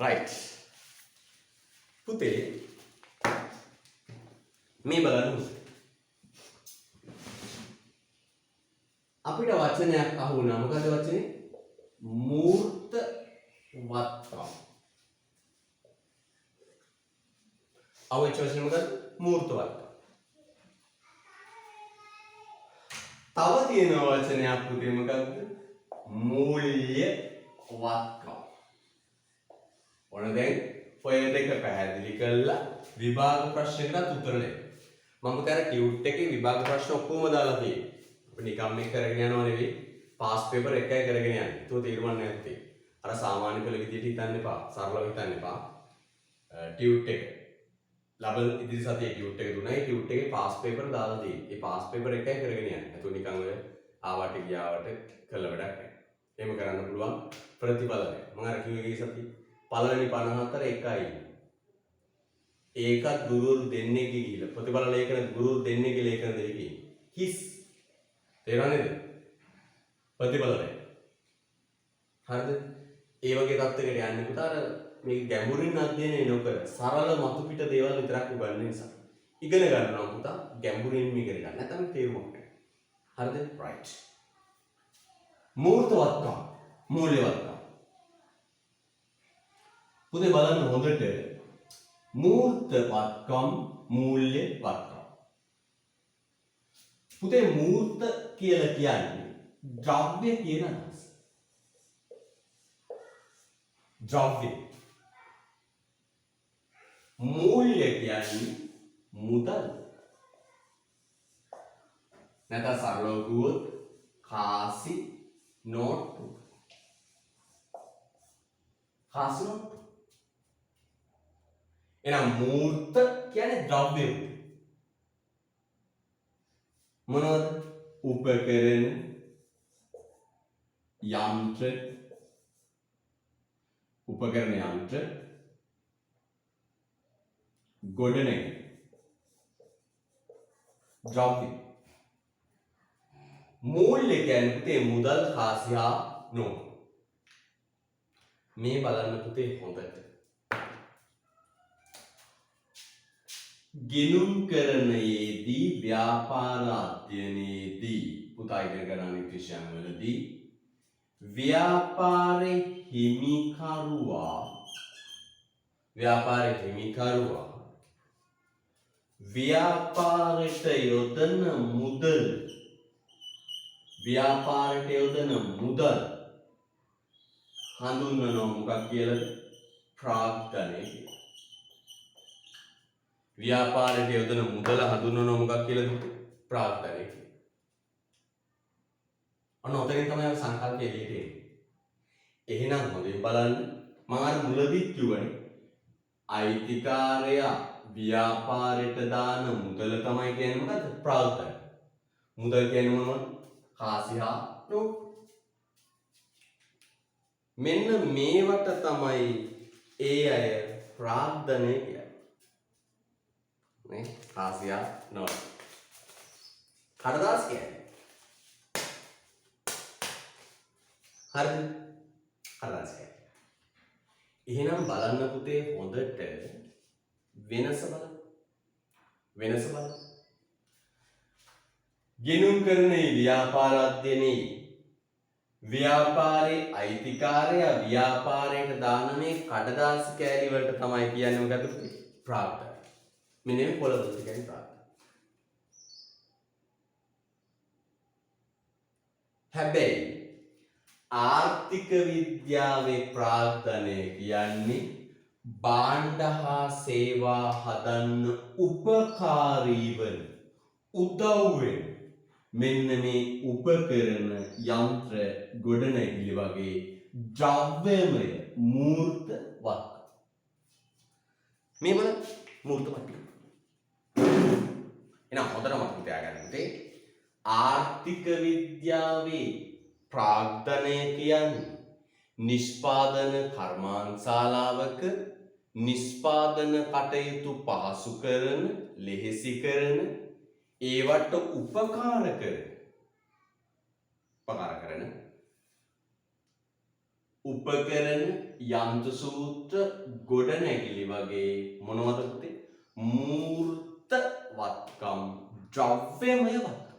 right. පුතේ මේ බලන්න. අපිට වචනයක් අහුණා. මොකද වචනේ? මූර්ත වත්කම්. අවුච්ච වචනේ මොකද? මූර්ත වත්කම්. තව තියෙන වචනයක් පුතේ මොකද්ද? මූල්‍ය වත්කම්. ඔන්න දැන් ඔය දෙක පැහැදිලි කළා විභාග ප්‍රශ්නයකට උත්තර දෙන්න. මම පුතේ අර ටියුට් එකේ විභාග ප්‍රශ්න ඔක්කොම දාලා තියෙනවා. අපි නිකම් මේක කරගෙන යනවා නෙවෙයි. පාස් පේපර් එකයි කරගෙන යන්නේ. ඒක තීරමක් නැත්තේ. අර සාමාන්‍ය පෙළ විදියට හිතන්න එපා. සරලව හිතන්න එපා. ටියුට් එක. ලබන ඉදිරි සතියේ ටියුට් එක දුන්නා. ඒ ටියුට් එකේ පාස් පේපර් දාලා තියෙන්නේ. ඒ පාස් පේපර් එකයි කරගෙන යන්නේ. ඒක නිකන් ඔය ආවට ගියාවට කළ වැඩක් නැහැ. එහෙම කරන්න පුළුවන් ප්‍රතිඵල නැහැ. මම අර කිව්වේ ඊ සතියේ පළවෙනි 54 එකයි. ඒකත් ගුරුවරු දෙන්නේ කියලා. ප්‍රතිඵල ලේඛන ගුරුවරු දෙන්නේ කියලා ලේඛන දෙකකින්. හිස්. තේරෙනවද? ප්‍රතිඵල නැහැ. හරිද? ඒ වගේ තත්ත්වයකට යන්නේ පුතා අර මේ ගැඹුරින් අධ්‍යයනය නොකර සරල මතු පිට දේවල් විතරක් උගන්වන නිසා. ඉගෙන ගන්නවා පුතා ගැඹුරින් ඉගෙන ගන්න. නැත්නම් තේරුමක් නැහැ. හරිද? right. මූර්තවත්කම්, මූල්‍යවත්කම්. පුතේ බලන්න හොඳට මූර්තවත්කම්, මූල්‍යවත්කම්. පුතේ මූර්ත කියලා කියන්නේ ද්‍රව්‍ය කියන අදහස. ද්‍රව්‍ය. මූල්‍ය කියන්නේ මුදල්. නැත්නම් සරලව කිව්වොත් කාසි නෝට්ටු. කාසි නෝට්ටු. එහෙනම් මූර්ත කියන්නේ ද්‍රව්‍ය. මොනවද? උපකරණ, යන්ත්‍ර, උපකරණ යන්ත්‍ර, ගොඩනැගිලි, ද්‍රව්‍ය. මූල්‍ය කියන්නේ පුතේ මුදල්, කාසි හා නෝට්ටු. මේ බලන්න පුතේ හොඳට. ගෙනුම් කරණයේදී ව්‍යාපාර අධ්‍යයනයේදී පුතා ඉගෙන ගන්න අනිත් විෂයන් වලදී ව්‍යාපාරේ හිමිකරුවා ව්‍යාපාරයට යොදන මුදල් හඳුන්වනවා මොකක් කියලාද? ප්‍රාග්ධනය කියලා. ව්‍යාපාරයට යොදන මුදල හඳුන්වනවා මොකක් කියලාද? ප්‍රාග්ධනය කියලා. අන්න ඔතනින් තමයි සංකල්පය එළියට එන්නේ. එහෙනම් හොඳින් බලන්න මම අර මුලදී කිව්වනේ අයිතිකාරයා ව්‍යාපාරයට දාන මුදල තමයි කියන්නේ මොකද්ද? ප්‍රාග්ධනය. මුදල් කියන්නේ මොනවද? කාසි හා නෝට්ටු. මෙන්න මේවට තමයි ඒ අය ප්‍රාග්ධනය කියන්නේ. නේ? කාසි හා නෝට්ටු. කඩදාස් කියන්නේ. හරිද? කඩදාස් කියන්නේ. එහෙනම් බලන්න පුතේ හොඳට වෙනස බලන්න. ගෙනුම් කරන ව්‍යාපාර අධ්‍යයනයේ ව්‍යාපාරේ අයිතිකාරයා ව්‍යාපාරයට දාන මේ කඩදාසි කෑලි වලට තමයි කියන්නේ මොකද පුතේ? ප්‍රාග්ධනය. මෙන්න මේ පොළවලට කියන්නේ ප්‍රාග්ධනය. හැබැයි ආර්ථික විද්‍යාවේ ප්‍රාග්ධනය කියන්නේ භාණ්ඩ හා සේවා හදන්න උපකාරී වන උදව් වෙන මෙන්න මේ උපකරණ යන්ත්‍ර ගොඩනැගිලි වගේ ද්‍රව්‍යමය මූර්ත වත්කම්. මේ බලන්න මූර්ත වත්කම්. එහෙනම් හොඳට මතක තියාගන්න පුතේ ආර්ථික විද්‍යාවේ ප්‍රාග්ධනය කියන්නේ නිෂ්පාදන කර්මාන්තශාලාවක නිෂ්පාදන කටයුතු පහසු කරන, ලෙහෙසි කරන, ඒවට උපකාර කරන උපකරණ යන්ත්‍ර සූත්‍ර ගොඩනැගිලි වගේ මොනවද පුතේ? මූර්ත වත්කම් ද්‍රව්‍යමය වත්කම්.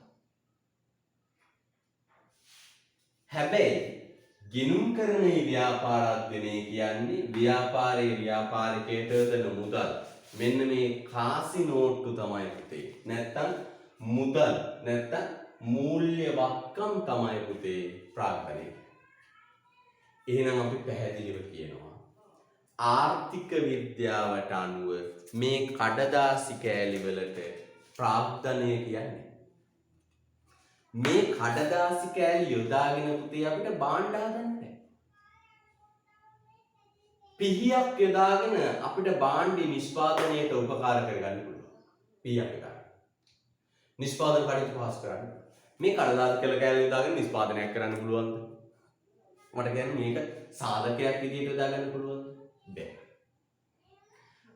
හැබැයි ගිණුම් කරණයේ ව්‍යාපාරාධ්‍යනය කියන්නේ ව්‍යාපාරයේ ව්‍යාපාරිකයට දෙන මුදල්. මෙන්න මේ කාසි නෝට්ටු තමයි පුතේ. නැත්තම් මුදල් නැත්තම් මූල්‍ය වත්කම් තමයි පුතේ ප්‍රාග්ධනය. එහෙනම් අපි පැහැදිලිව කියනවා ආර්ථික විද්‍යාවට අනුව මේ කඩදාසි කෑලි වලට ප්‍රාග්ධනය කියන්නේ මේ කඩදාසි කෑලි යොදාගෙන පුතේ අපිට භාණ්ඩ හදන්න බෑ. පිහියක් යොදාගෙන අපිට භාණ්ඩ නිෂ්පාදනයට උපකාර කරගන්න පුළුවන්. පිහියක් යොදාගෙන නිෂ්පාදන කටයුතු පහසු කරන්න. මේ කඩදාසි කෑලි යොදාගෙන නිෂ්පාදනයක් කරන්න පුළුවන්ද? මට කියන්නේ මේක සාධකයක් විදිහට යොදා ගන්න පුළුවන්ද? බැහැ.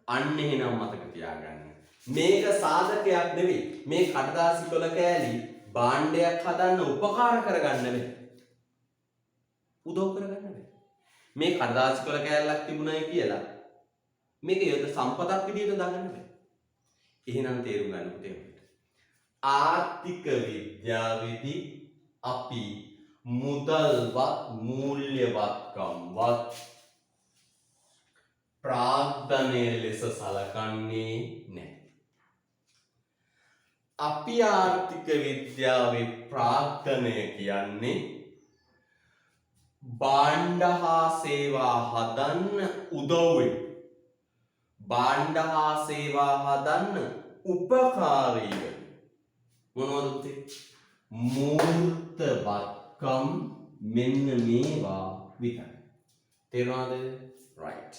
අන්න එහෙනම් මතක තියාගන්න. මේක සාධකයක් නෙවෙයි. මේ කඩදාසි කොළ කෑලි භාණ්ඩයක් හදන්න උපකාර කරගන්න නෙවෙයි. උදව් කරගන්න නෙවෙයි. මේ කඩදාසි කොළ කෑල්ලක් තිබුණයි කියලා මේක යොද සම්පතක් විදිහට දාගන්න බෑ. එහෙනම් තේරුම් ගන්න පුතේ. ආර්ථික විද්‍යාවේදී අපි මුදල්වත් මූල්‍යවත්කම්වත් ප්‍රාග්ධනය ලෙස සලකන්නේ නැහැ. අපි ආර්ථික විද්‍යාවේ ප්‍රාග්ධනය කියන්නේ භාණ්ඩ හා සේවා හදන්න උදව් වෙන. භාණ්ඩ හා සේවා හදන්න උපකාරී වෙන. මොනවද මූර්තවත්කම් මෙන්න මේවා විතරයි. තේරුණාද? right.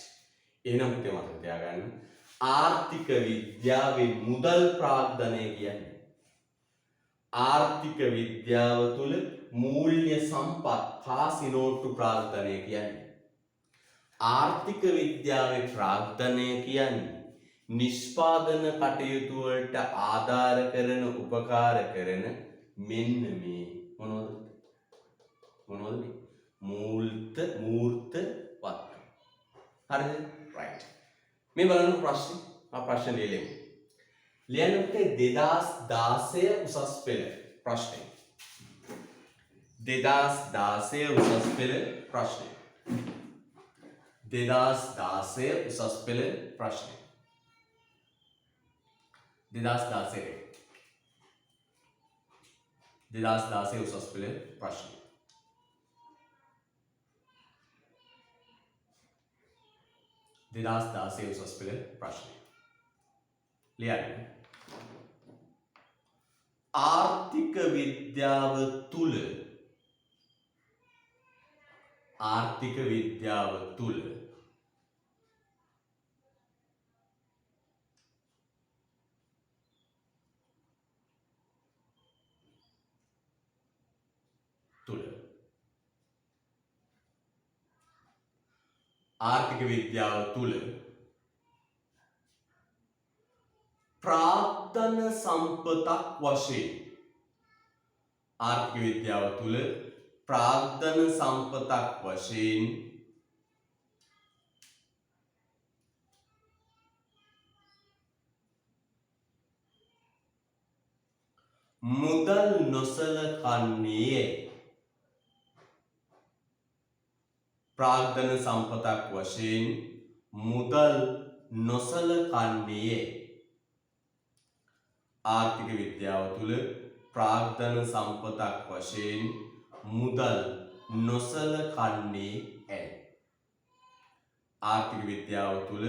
එහෙනම් පුතේ මතක තියාගන්න ආර්ථික විද්‍යාවේ මුදල් ප්‍රාග්ධනය කියන්නේ ආර්ථික විද්‍යාව තුළ මූල්‍ය සම්පත් කාසි නෝට්ටු ප්‍රාග්ධනය කියන්නේ ආර්ථික විද්‍යාවේ ප්‍රාග්ධනය කියන්නේ නිෂ්පාදන කටයුතු වලට ආධාර කරන උපකාර කරන මෙන්න මේ මොනවද මේ මූර්ත වත්කම්. හරිද? right. මේ බලන්න ප්‍රශ්නේ. ප්‍රශ්න ලියලෙමු. ලියන්නට 2016 උසස් පෙළ ප්‍රශ්නේ. 2016 උසස් පෙළ ප්‍රශ්නේ. 2016 උසස් පෙළ ප්‍රශ්නේ. 2016 උසස් පෙළ ප්‍රශ්න. 2016 උසස් පෙළ ප්‍රශ්න. ලියන්න. ආර්ථික විද්‍යාව තුල ප්‍රාග්ධන සම්පතක් වශයෙන් මුදල් නොසලකන්නේ ප්‍රාග්ධන සම්පතක් වශයෙන් මුදල් නොසලකන්නේ ආර්ථික විද්‍යාව තුළ ප්‍රාග්ධන සම්පතක් වශයෙන් මුදල් නොසලකන්නේ ඇයි? ආර්ථික විද්‍යාව තුළ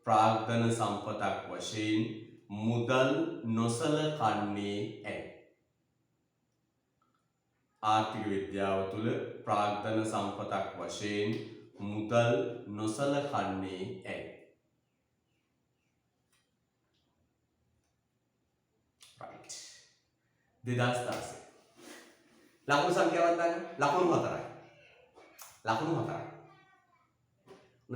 ප්‍රාග්ධන සම්පතක් වශයෙන් මුදල් නොසලකන්නේ ඇයි? ආර්ථික විද්‍යාව තුළ ප්‍රාග්ධන සම්පතක් වශයෙන් මුදල් නොසලකන්නේ ඇයි? right. 2016 ලකුණු සංඛ්‍යාවක් දාන්න. ලකුණු 4යි.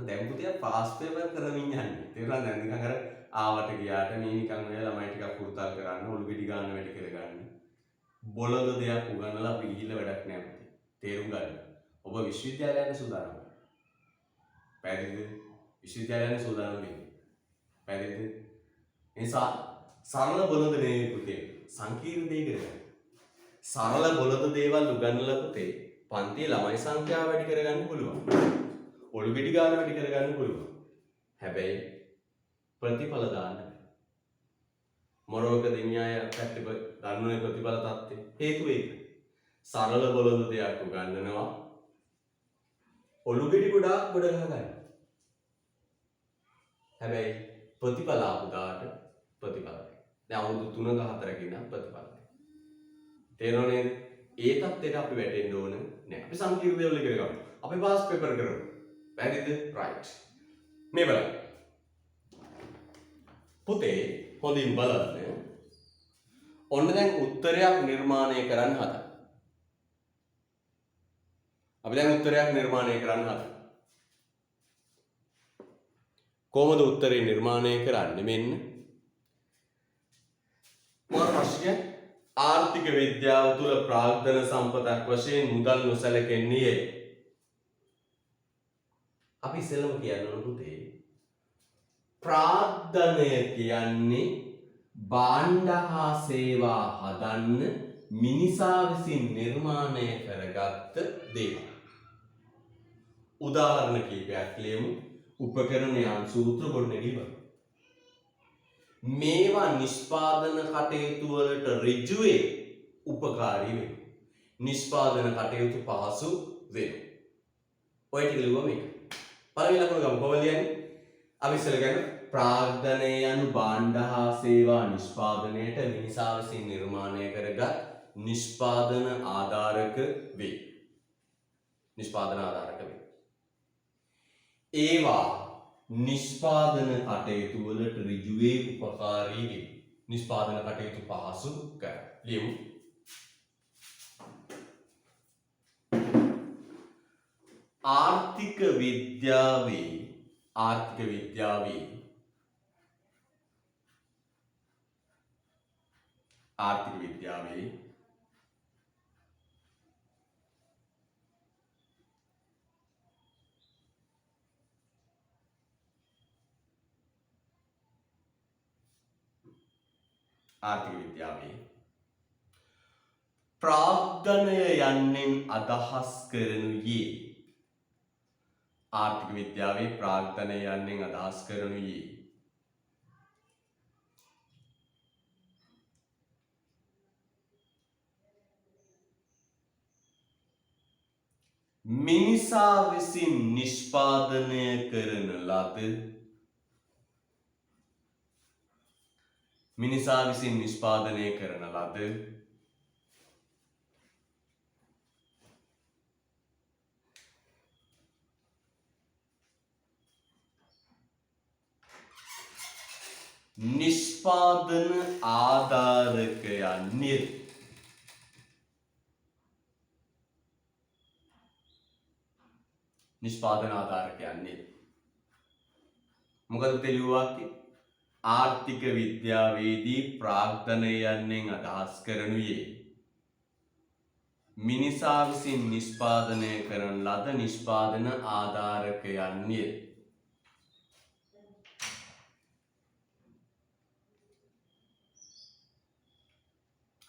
දැන් පුතියා පාස් පේපර් කරමින් යන්නේ. තේරුණාද? දැන් නිකන් අර ආවට ගියාට මේ නිකන් ඔය ළමයි ටිකක් පුරුතල් කරන්න, ඔලු ගෙඩි ගන්න වැඩි කරගන්න. බොළඳ දෙයක් උගන්වලා අපි ගිහිල්ලා වැඩක් නෑ පුතේ. තේරුම් ගන්න. ඔබ විශ්වවිද්‍යාලයට සූදානම්. පැහැදිලිද? විශ්වවිද්‍යාලයන් සූදානම් වෙන්නේ. පැහැදිලිද? නිසා සරල බොළඳ නෙවෙයි පුතේ. සංකීර්ණ දේ කරගන්න. සරල බොළඳ දේවල් උගන්වලා පුතේ පන්තියේ ළමයි සංඛ්‍යාව වැඩි කරගන්න පුළුවන්. ඔලු ගෙඩි ගන්න වැඩි කරගන්න පුළුවන්. හැබැයි ප්‍රතිඵල දාන්න බෑ. මොරවක දෙන්නාය පැත්තේ දන්නුනේ ප්‍රතිඵල தත්ත්වය. හේතුව ඒක. සරල බොළඳ දෙයක් උගන්වනවා. ඔලු ගෙඩි ගොඩාක් ගොඩ ගහගන්න. හැබැයි ප්‍රතිඵල ආපු දාට ප්‍රතිඵල නැහැ. දැන් අවුරුදු 3ක 4ක ඉඳන් ප්‍රතිඵල නැහැ. තේරෙනව නේද? ඒ தත්ත්වයට අපි වැටෙන්න ඕන නැහැ. අපි සංකීර්ණ දේවල් ඉගෙන ගමු. අපි පාස් පේපර් කරමු. පැහැදිලිද? රයිට්. මේ බලන්න. පුතේ හොඳින් බලන්න. ඔන්න දැන් උත්තරයක් නිර්මාණය කරන්න හදන්න. අපි දැන් උත්තරයක් නිර්මාණය කරන්න හදන්න. කොහොමද උත්තරේ නිර්මාණය කරන්නේ? මෙන්න මොන ප්‍රශ්නය? ආර්ථික විද්‍යාව තුළ ප්‍රාග්ධන සම්පතක් වශයෙන් මුදල් නොසැලකෙන්නේ. අපි ඉස්සෙල්ලම කියන්න ඕන පුතේ ප්‍රාග්ධනය කියන්නේ භාණ්ඩ හා සේවා හදන්න මිනිසා විසින් නිර්මාණය කරගත්ත දේවල්. උදාහරණ කීපයක් ලියමු. උපකරණයන් සූත්‍ර ගොඩනැගිලි. මේවා නිෂ්පාදන කටයුතු වලට ඍජුවේ උපකාරී වෙනවා. නිෂ්පාදන කටයුතු පහසු වෙනවා. ඔය ටික ලියුවා මේක. පළවෙනි ලකුණ ගමු. කොහොමද ලියන්නේ? අපි ඉස්සෙල්ලා ගන්න ප්‍රාග්ධනය යනු භාණ්ඩ හා සේවා නිෂ්පාදනයට මිනිසා විසින් නිර්මාණය කරගත් නිෂ්පාදන ආධාරක වේ. නිෂ්පාදන ආධාරක වේ. ඒවා නිෂ්පාදන කටයුතු වලට ඍජුවේ උපකාරී වේ. නිෂ්පාදන කටයුතු පහසු කර. ලියමු. ආර්ථික විද්‍යාවේ ප්‍රාග්ධනය යන්නෙන් අදහස් කරනුයේ ආර්ථික විද්‍යාවේ ප්‍රාග්ධනය යන්නෙන් අදහස් කරනුයේ මිනිසා විසින් නිෂ්පාදනය කරන ලද නිෂ්පාදන ආධාරකයන්ය. මොකද තෙලියුවාක්කේ ආර්ථික විද්‍යාවේදී ප්‍රාග්ධනය යන්නෙන් අදහස් කරනුයේ මිනිසා විසින් නිෂ්පාදනය කරන ලද නිෂ්පාදන ආධාරකයන්ය.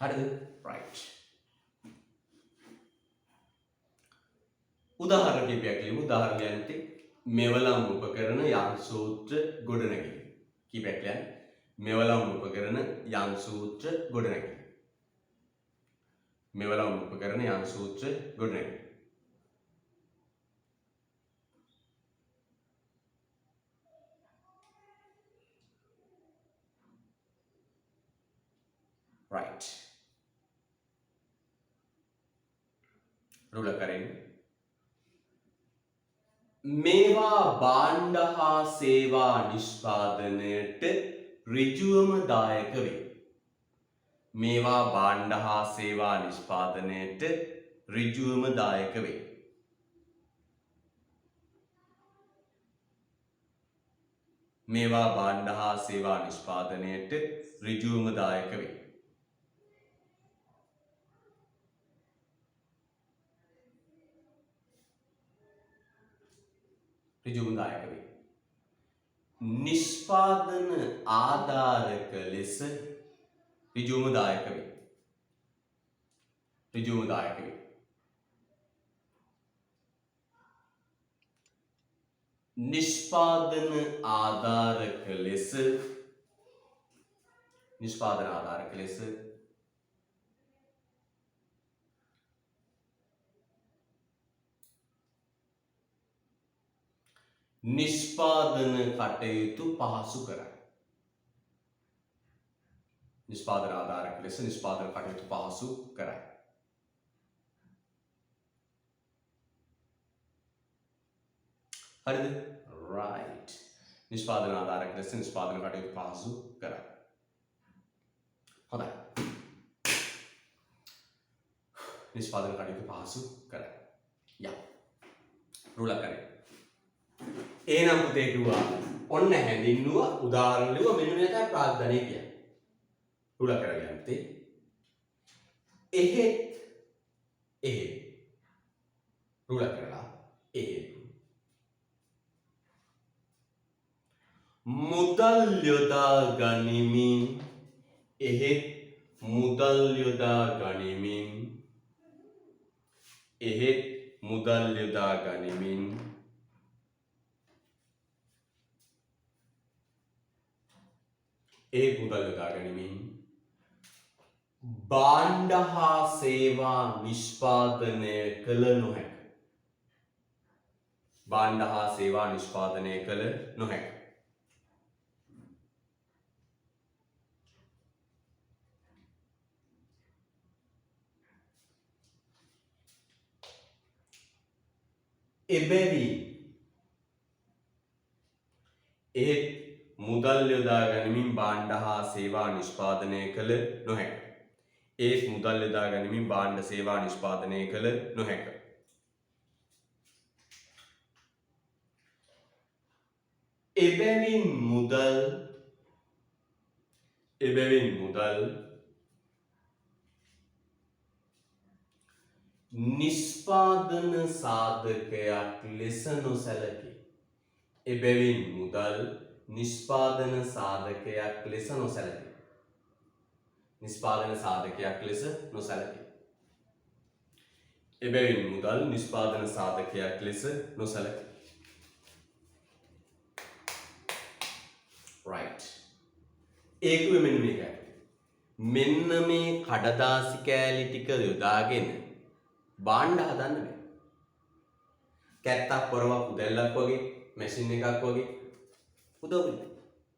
හරිද? රයිට්. උදාහරණ කීපයක් ලියමු. උදාහරණයක් මෙවලම් උපකරණ යන් සූත්‍ර ගොඩනැගිලි. කීපයක් ලියන්න. මෙවලම් උපකරණ යන් සූත්‍ර ගොඩනැගිලි. right. රුල කරෙන් මේවා භාණ්ඩ හා සේවා නිෂ්පාදනයට ඍජුවම දායක වේ. මේවා භාණ්ඩ හා සේවා නිෂ්පාදනයට ඍජුවම දායක වේ. මේවා භාණ්ඩ හා සේවා නිෂ්පාදනයට ඍජුවම දායක වේ. ඍජුවම දායක වේ. නිෂ්පාදන ආධාරක ලෙස ඍජුවම දායක වේ. ඍජුවම දායක වේ. නිෂ්පාදන ආධාරක ලෙස නිෂ්පාදන ආධාරක ලෙස නිෂ්පාදන කටයුතු පහසු කරයි. නිෂ්පාදන ආධාරක ලෙස නිෂ්පාදන කටයුතු පහසු කරයි. හරිද? right. නිෂ්පාදන ආධාරක ලෙස නිෂ්පාදන කටයුතු පහසු කරයි. හොඳයි. නිෂ්පාදන කටයුතු පහසු කරයි. යා. රුලක් කරේ. එහෙනම් පුතේ කිව්වා ඔන්න හැඳින්නුවා උදාහරණ ලිව්වා මෙන්න මේකයි ප්‍රාග්ධනය කියන්නේ. රුලක් කරගෙන පුතේ. එහෙත් රුලක් කරලා එහෙත් මුදල් යොදා ගනිමින් එහෙත් මුදල් යොදා ගනිමින් එහෙත් මුදල් යොදා ගනිමින් එහෙත් මුදල් යොදා ගනිමින් භාණ්ඩ හා සේවා නිෂ්පාදනය කළ නොහැක. භාණ්ඩ හා සේවා නිෂ්පාදනය කළ නොහැක. එබැවින් එහෙත් මුදල් යොදා ගනිමින් භාණ්ඩ හා සේවා නිෂ්පාදනය කළ නොහැක. ඒත් මුදල් යොදා ගනිමින් භාණ්ඩ සේවා නිෂ්පාදනය කළ නොහැක. එබැවින් මුදල් නිෂ්පාදන සාධකයක් ලෙස නොසැලකේ. එබැවින් මුදල් නිෂ්පාදන සාධකයක් ලෙස නොසැලකේ. නිෂ්පාදන සාධකයක් ලෙස නොසැලකේ. එබැවින් මුදල් නිෂ්පාදන සාධකයක් ලෙස නොසැලකේ. right. ඒකුවේ මෙන්න මේකයි. මෙන්න මේ කඩදාසි කෑලි ටික යොදාගෙන භාණ්ඩ හදන්න බෑ. කැත්තක් පොරවක් උදැල්ලක් වගේ මැෂින් එකක් වගේ උදව් වෙනවා.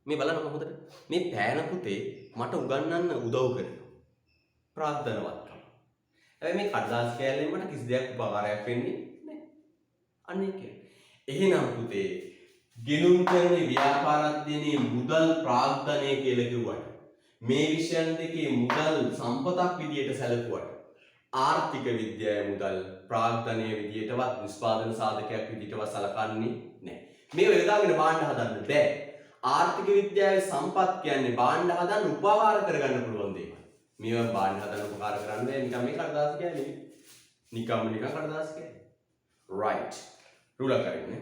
මේ බලන්න කොහොමද මේ පෑන පුතේ මට උගන්වන්න උදව් කරනවා. ප්‍රාර්ථනාවත්කම. හැබැයි මේ කඩදාසි කෑල්ලෙන් මට කිසි දෙයක් උපකාරයක් වෙන්නේ නැහැ. අන්න ඒක. එහෙනම් පුතේ ගෙනුම් කරන ව්‍යාපාරාධ්‍යයනයේ මුදල් ප්‍රාග්ධනය කියලා කිව්වට මේ විෂයන් දෙකේ මුදල් සම්පතක් විදියට සැලකුවට ආර්ථික විද්‍යාවේ මුදල් ප්‍රාග්ධනීය විදියටවත් නිෂ්පාදන සාධකයක් විදියටවත් සලකන්නේ නැහැ. මේව යොදාගෙන භාණ්ඩ හදන්න බෑ. ආර්ථික විද්‍යාවේ සම්පත් කියන්නේ භාණ්ඩ හදන්න උපකාර කරගන්න පුළුවන් දේවල්. මේවා භාණ්ඩ හදන්න උපකාර කරන්නේ නිකම් මේ කඩදාසි කියන්නේ. නිකම් කඩදාසි කියන්නේ. right. රුලක් කරන්නේ.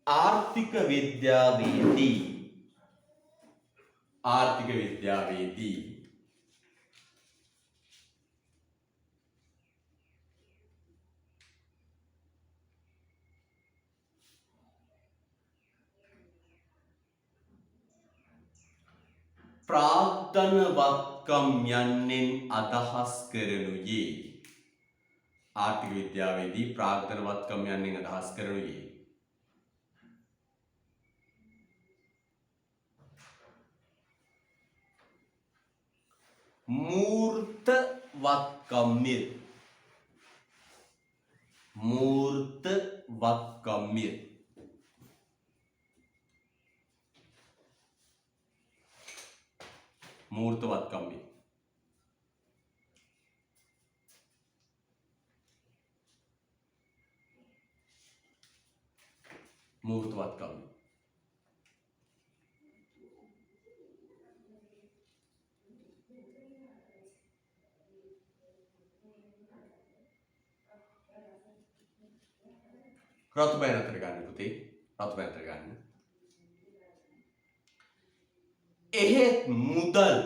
ආර්ථික විද්‍යාවේදී ප්‍රාග්ධනවත්කම් යන්නෙන් අදහස් කරනුයේ ආර්ථික විද්‍යාවේදී ප්‍රාග්ධනවත්කම් යන්නෙන් අදහස් කරනුයේ මූර්තවත්කම්ය රතු පෑන අතර ගන්න පුතේ. රතු පෑන අතර ගන්න. එහෙත් මුදල්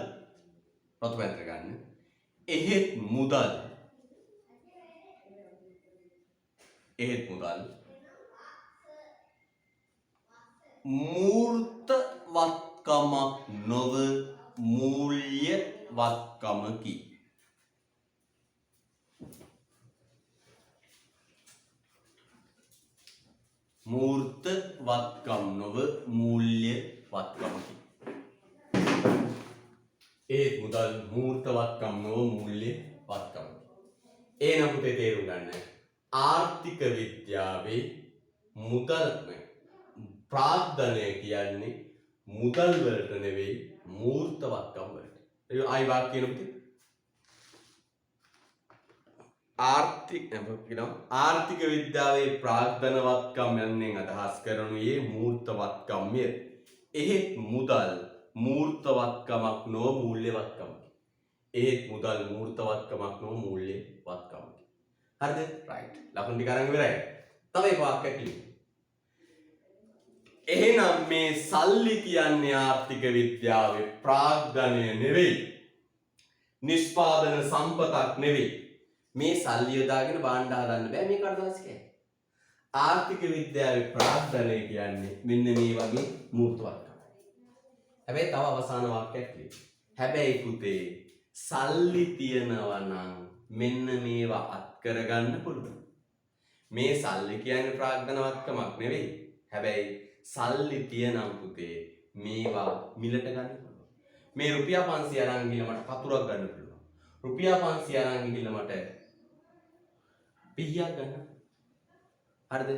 රතු පෑන අතර ගන්න. එහෙත් මුදල් මූර්තවත්කමක් නොව මූල්‍යවත්කමකි. මූර්තවත්කම් නොව මූල්‍යවත්කමකි. ඒත් මුදල් මූර්තවත්කම් නොව මූල්‍යවත්කමකි. ඒ නම් පුතේ තේරුම් ගන්න. ආර්ථික විද්‍යාවේ මුදල් ප්‍රාග්ධනය කියන්නේ මුදල් වලට නෙවෙයි මූර්තවත්කම් වලට. ඒක ආයි වාක්‍ය කියන පුතේ. ආර්ථික විද්‍යාවේ ප්‍රාග්ධනවත්කම් යන්නේ අදහස් කරනුයේ මූර්තවත්කම්ය. එහෙත් මුදල් මූර්තවත්කමක් නොව මූල්‍යවත්කමකි. එහෙත් මුදල් මූර්තවත්කමක් නොව මූල්‍යවත්කමකි. හරිද? රයිට්. ලකුණු ටික අරන් ඉවරයි. තව එක වාක්‍යයක් ලියමු. එහෙනම් මේ සල්ලි කියන්නේ ආර්ථික විද්‍යාවේ ප්‍රාග්ධනය නෙවෙයි. නිෂ්පාදන සම්පතක් නෙවෙයි. මේ සල්ලි යොදාගෙන භාණ්ඩ හදන්න බෑ මේ කඩදාසියයි. ආර්ථික විද්‍යාවේ ප්‍රාග්ධනය කියන්නේ මෙන්න මේ වගේ මූර්තවත්කම. හැබැයි තව අවසාන වාක්‍යයක් ලියන්න. හැබැයි පුතේ සල්ලි තියනවා නම් මෙන්න මේවා අත් කරගන්න පුළුවන්. මේ සල්ලි කියන්නේ ප්‍රාග්ධනවත්කමක් නෙවෙයි. හැබැයි සල්ලි තියනම් පුතේ මේවා මිලට ගන්න පුළුවන්. මේ රුපියල් 500 අරන් ගිහලා මට පතුරක් ගන්න පුළුවන්. රුපියල් 500 අරන් ගිහලා මට පිහියක් ගන්න. හරිද?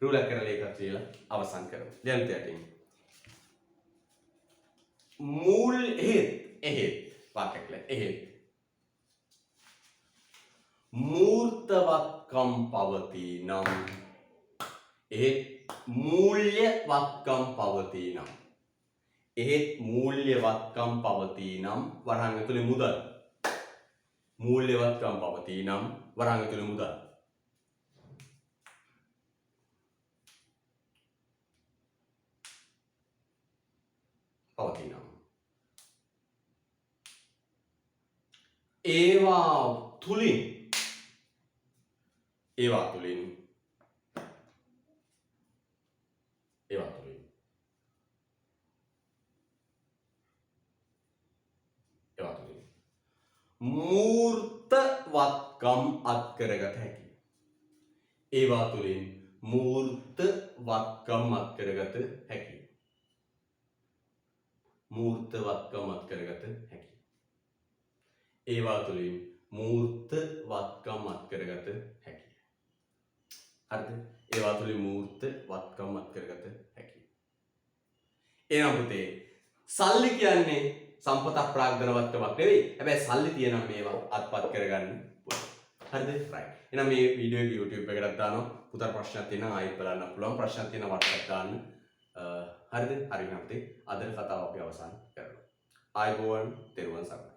රූලක් කරලා ඒකත් කියලා අවසන් කරමු. දැන් තියටින්. මූල් එහෙත් වාක්‍යයක් එහෙත් මූර්තවත්කම් පවතී නම් එහෙත් මූල්‍යවත්කම් පවතී නම් එහෙත් මූල්‍යවත්කම් පවතී නම් වරහන් ඇතුලේ මුදල් මූල්‍යවත්කම් පවතී නම් වරහන් ඇතුලේ මුදල් පවතී නම් ඒවා තුලින් මූර්තවත්කම් අත්කරගත හැකියි. ඒවා තුලින් මූර්තවත්කම් අත්කරගත හැකියි. මූර්තවත්කම් අත්කරගත හැකියි. ඒවා තුලින් මූර්තවත්කම් අත්කරගත හැකියි. හරිද? ඒවා තුලින් මූර්තවත්කම් අත්කරගත හැකියි. එහෙනම් පුතේ සල්ලි කියන්නේ සම්පතක් ප්‍රාග්ධනවත්කමක් නෙවෙයි. හැබැයි සල්ලි තියෙනම් මේවා අත්පත් කරගන්න පුළුවන්. හරිද? රයිට්. එහෙනම් මේ වීඩියෝ එක YouTube එකකට දානවා. පුතට ප්‍රශ්නයක් තියෙනවා ආයෙත් බලන්න පුළුවන්. ප්‍රශ්නයක් තියෙනවා WhatsApp දාන්න. හරිද? හරි නම් පුතේ අද කතාව අපි අවසන් කරනවා. ආයුබෝවන් තෙරුවන් සරණයි.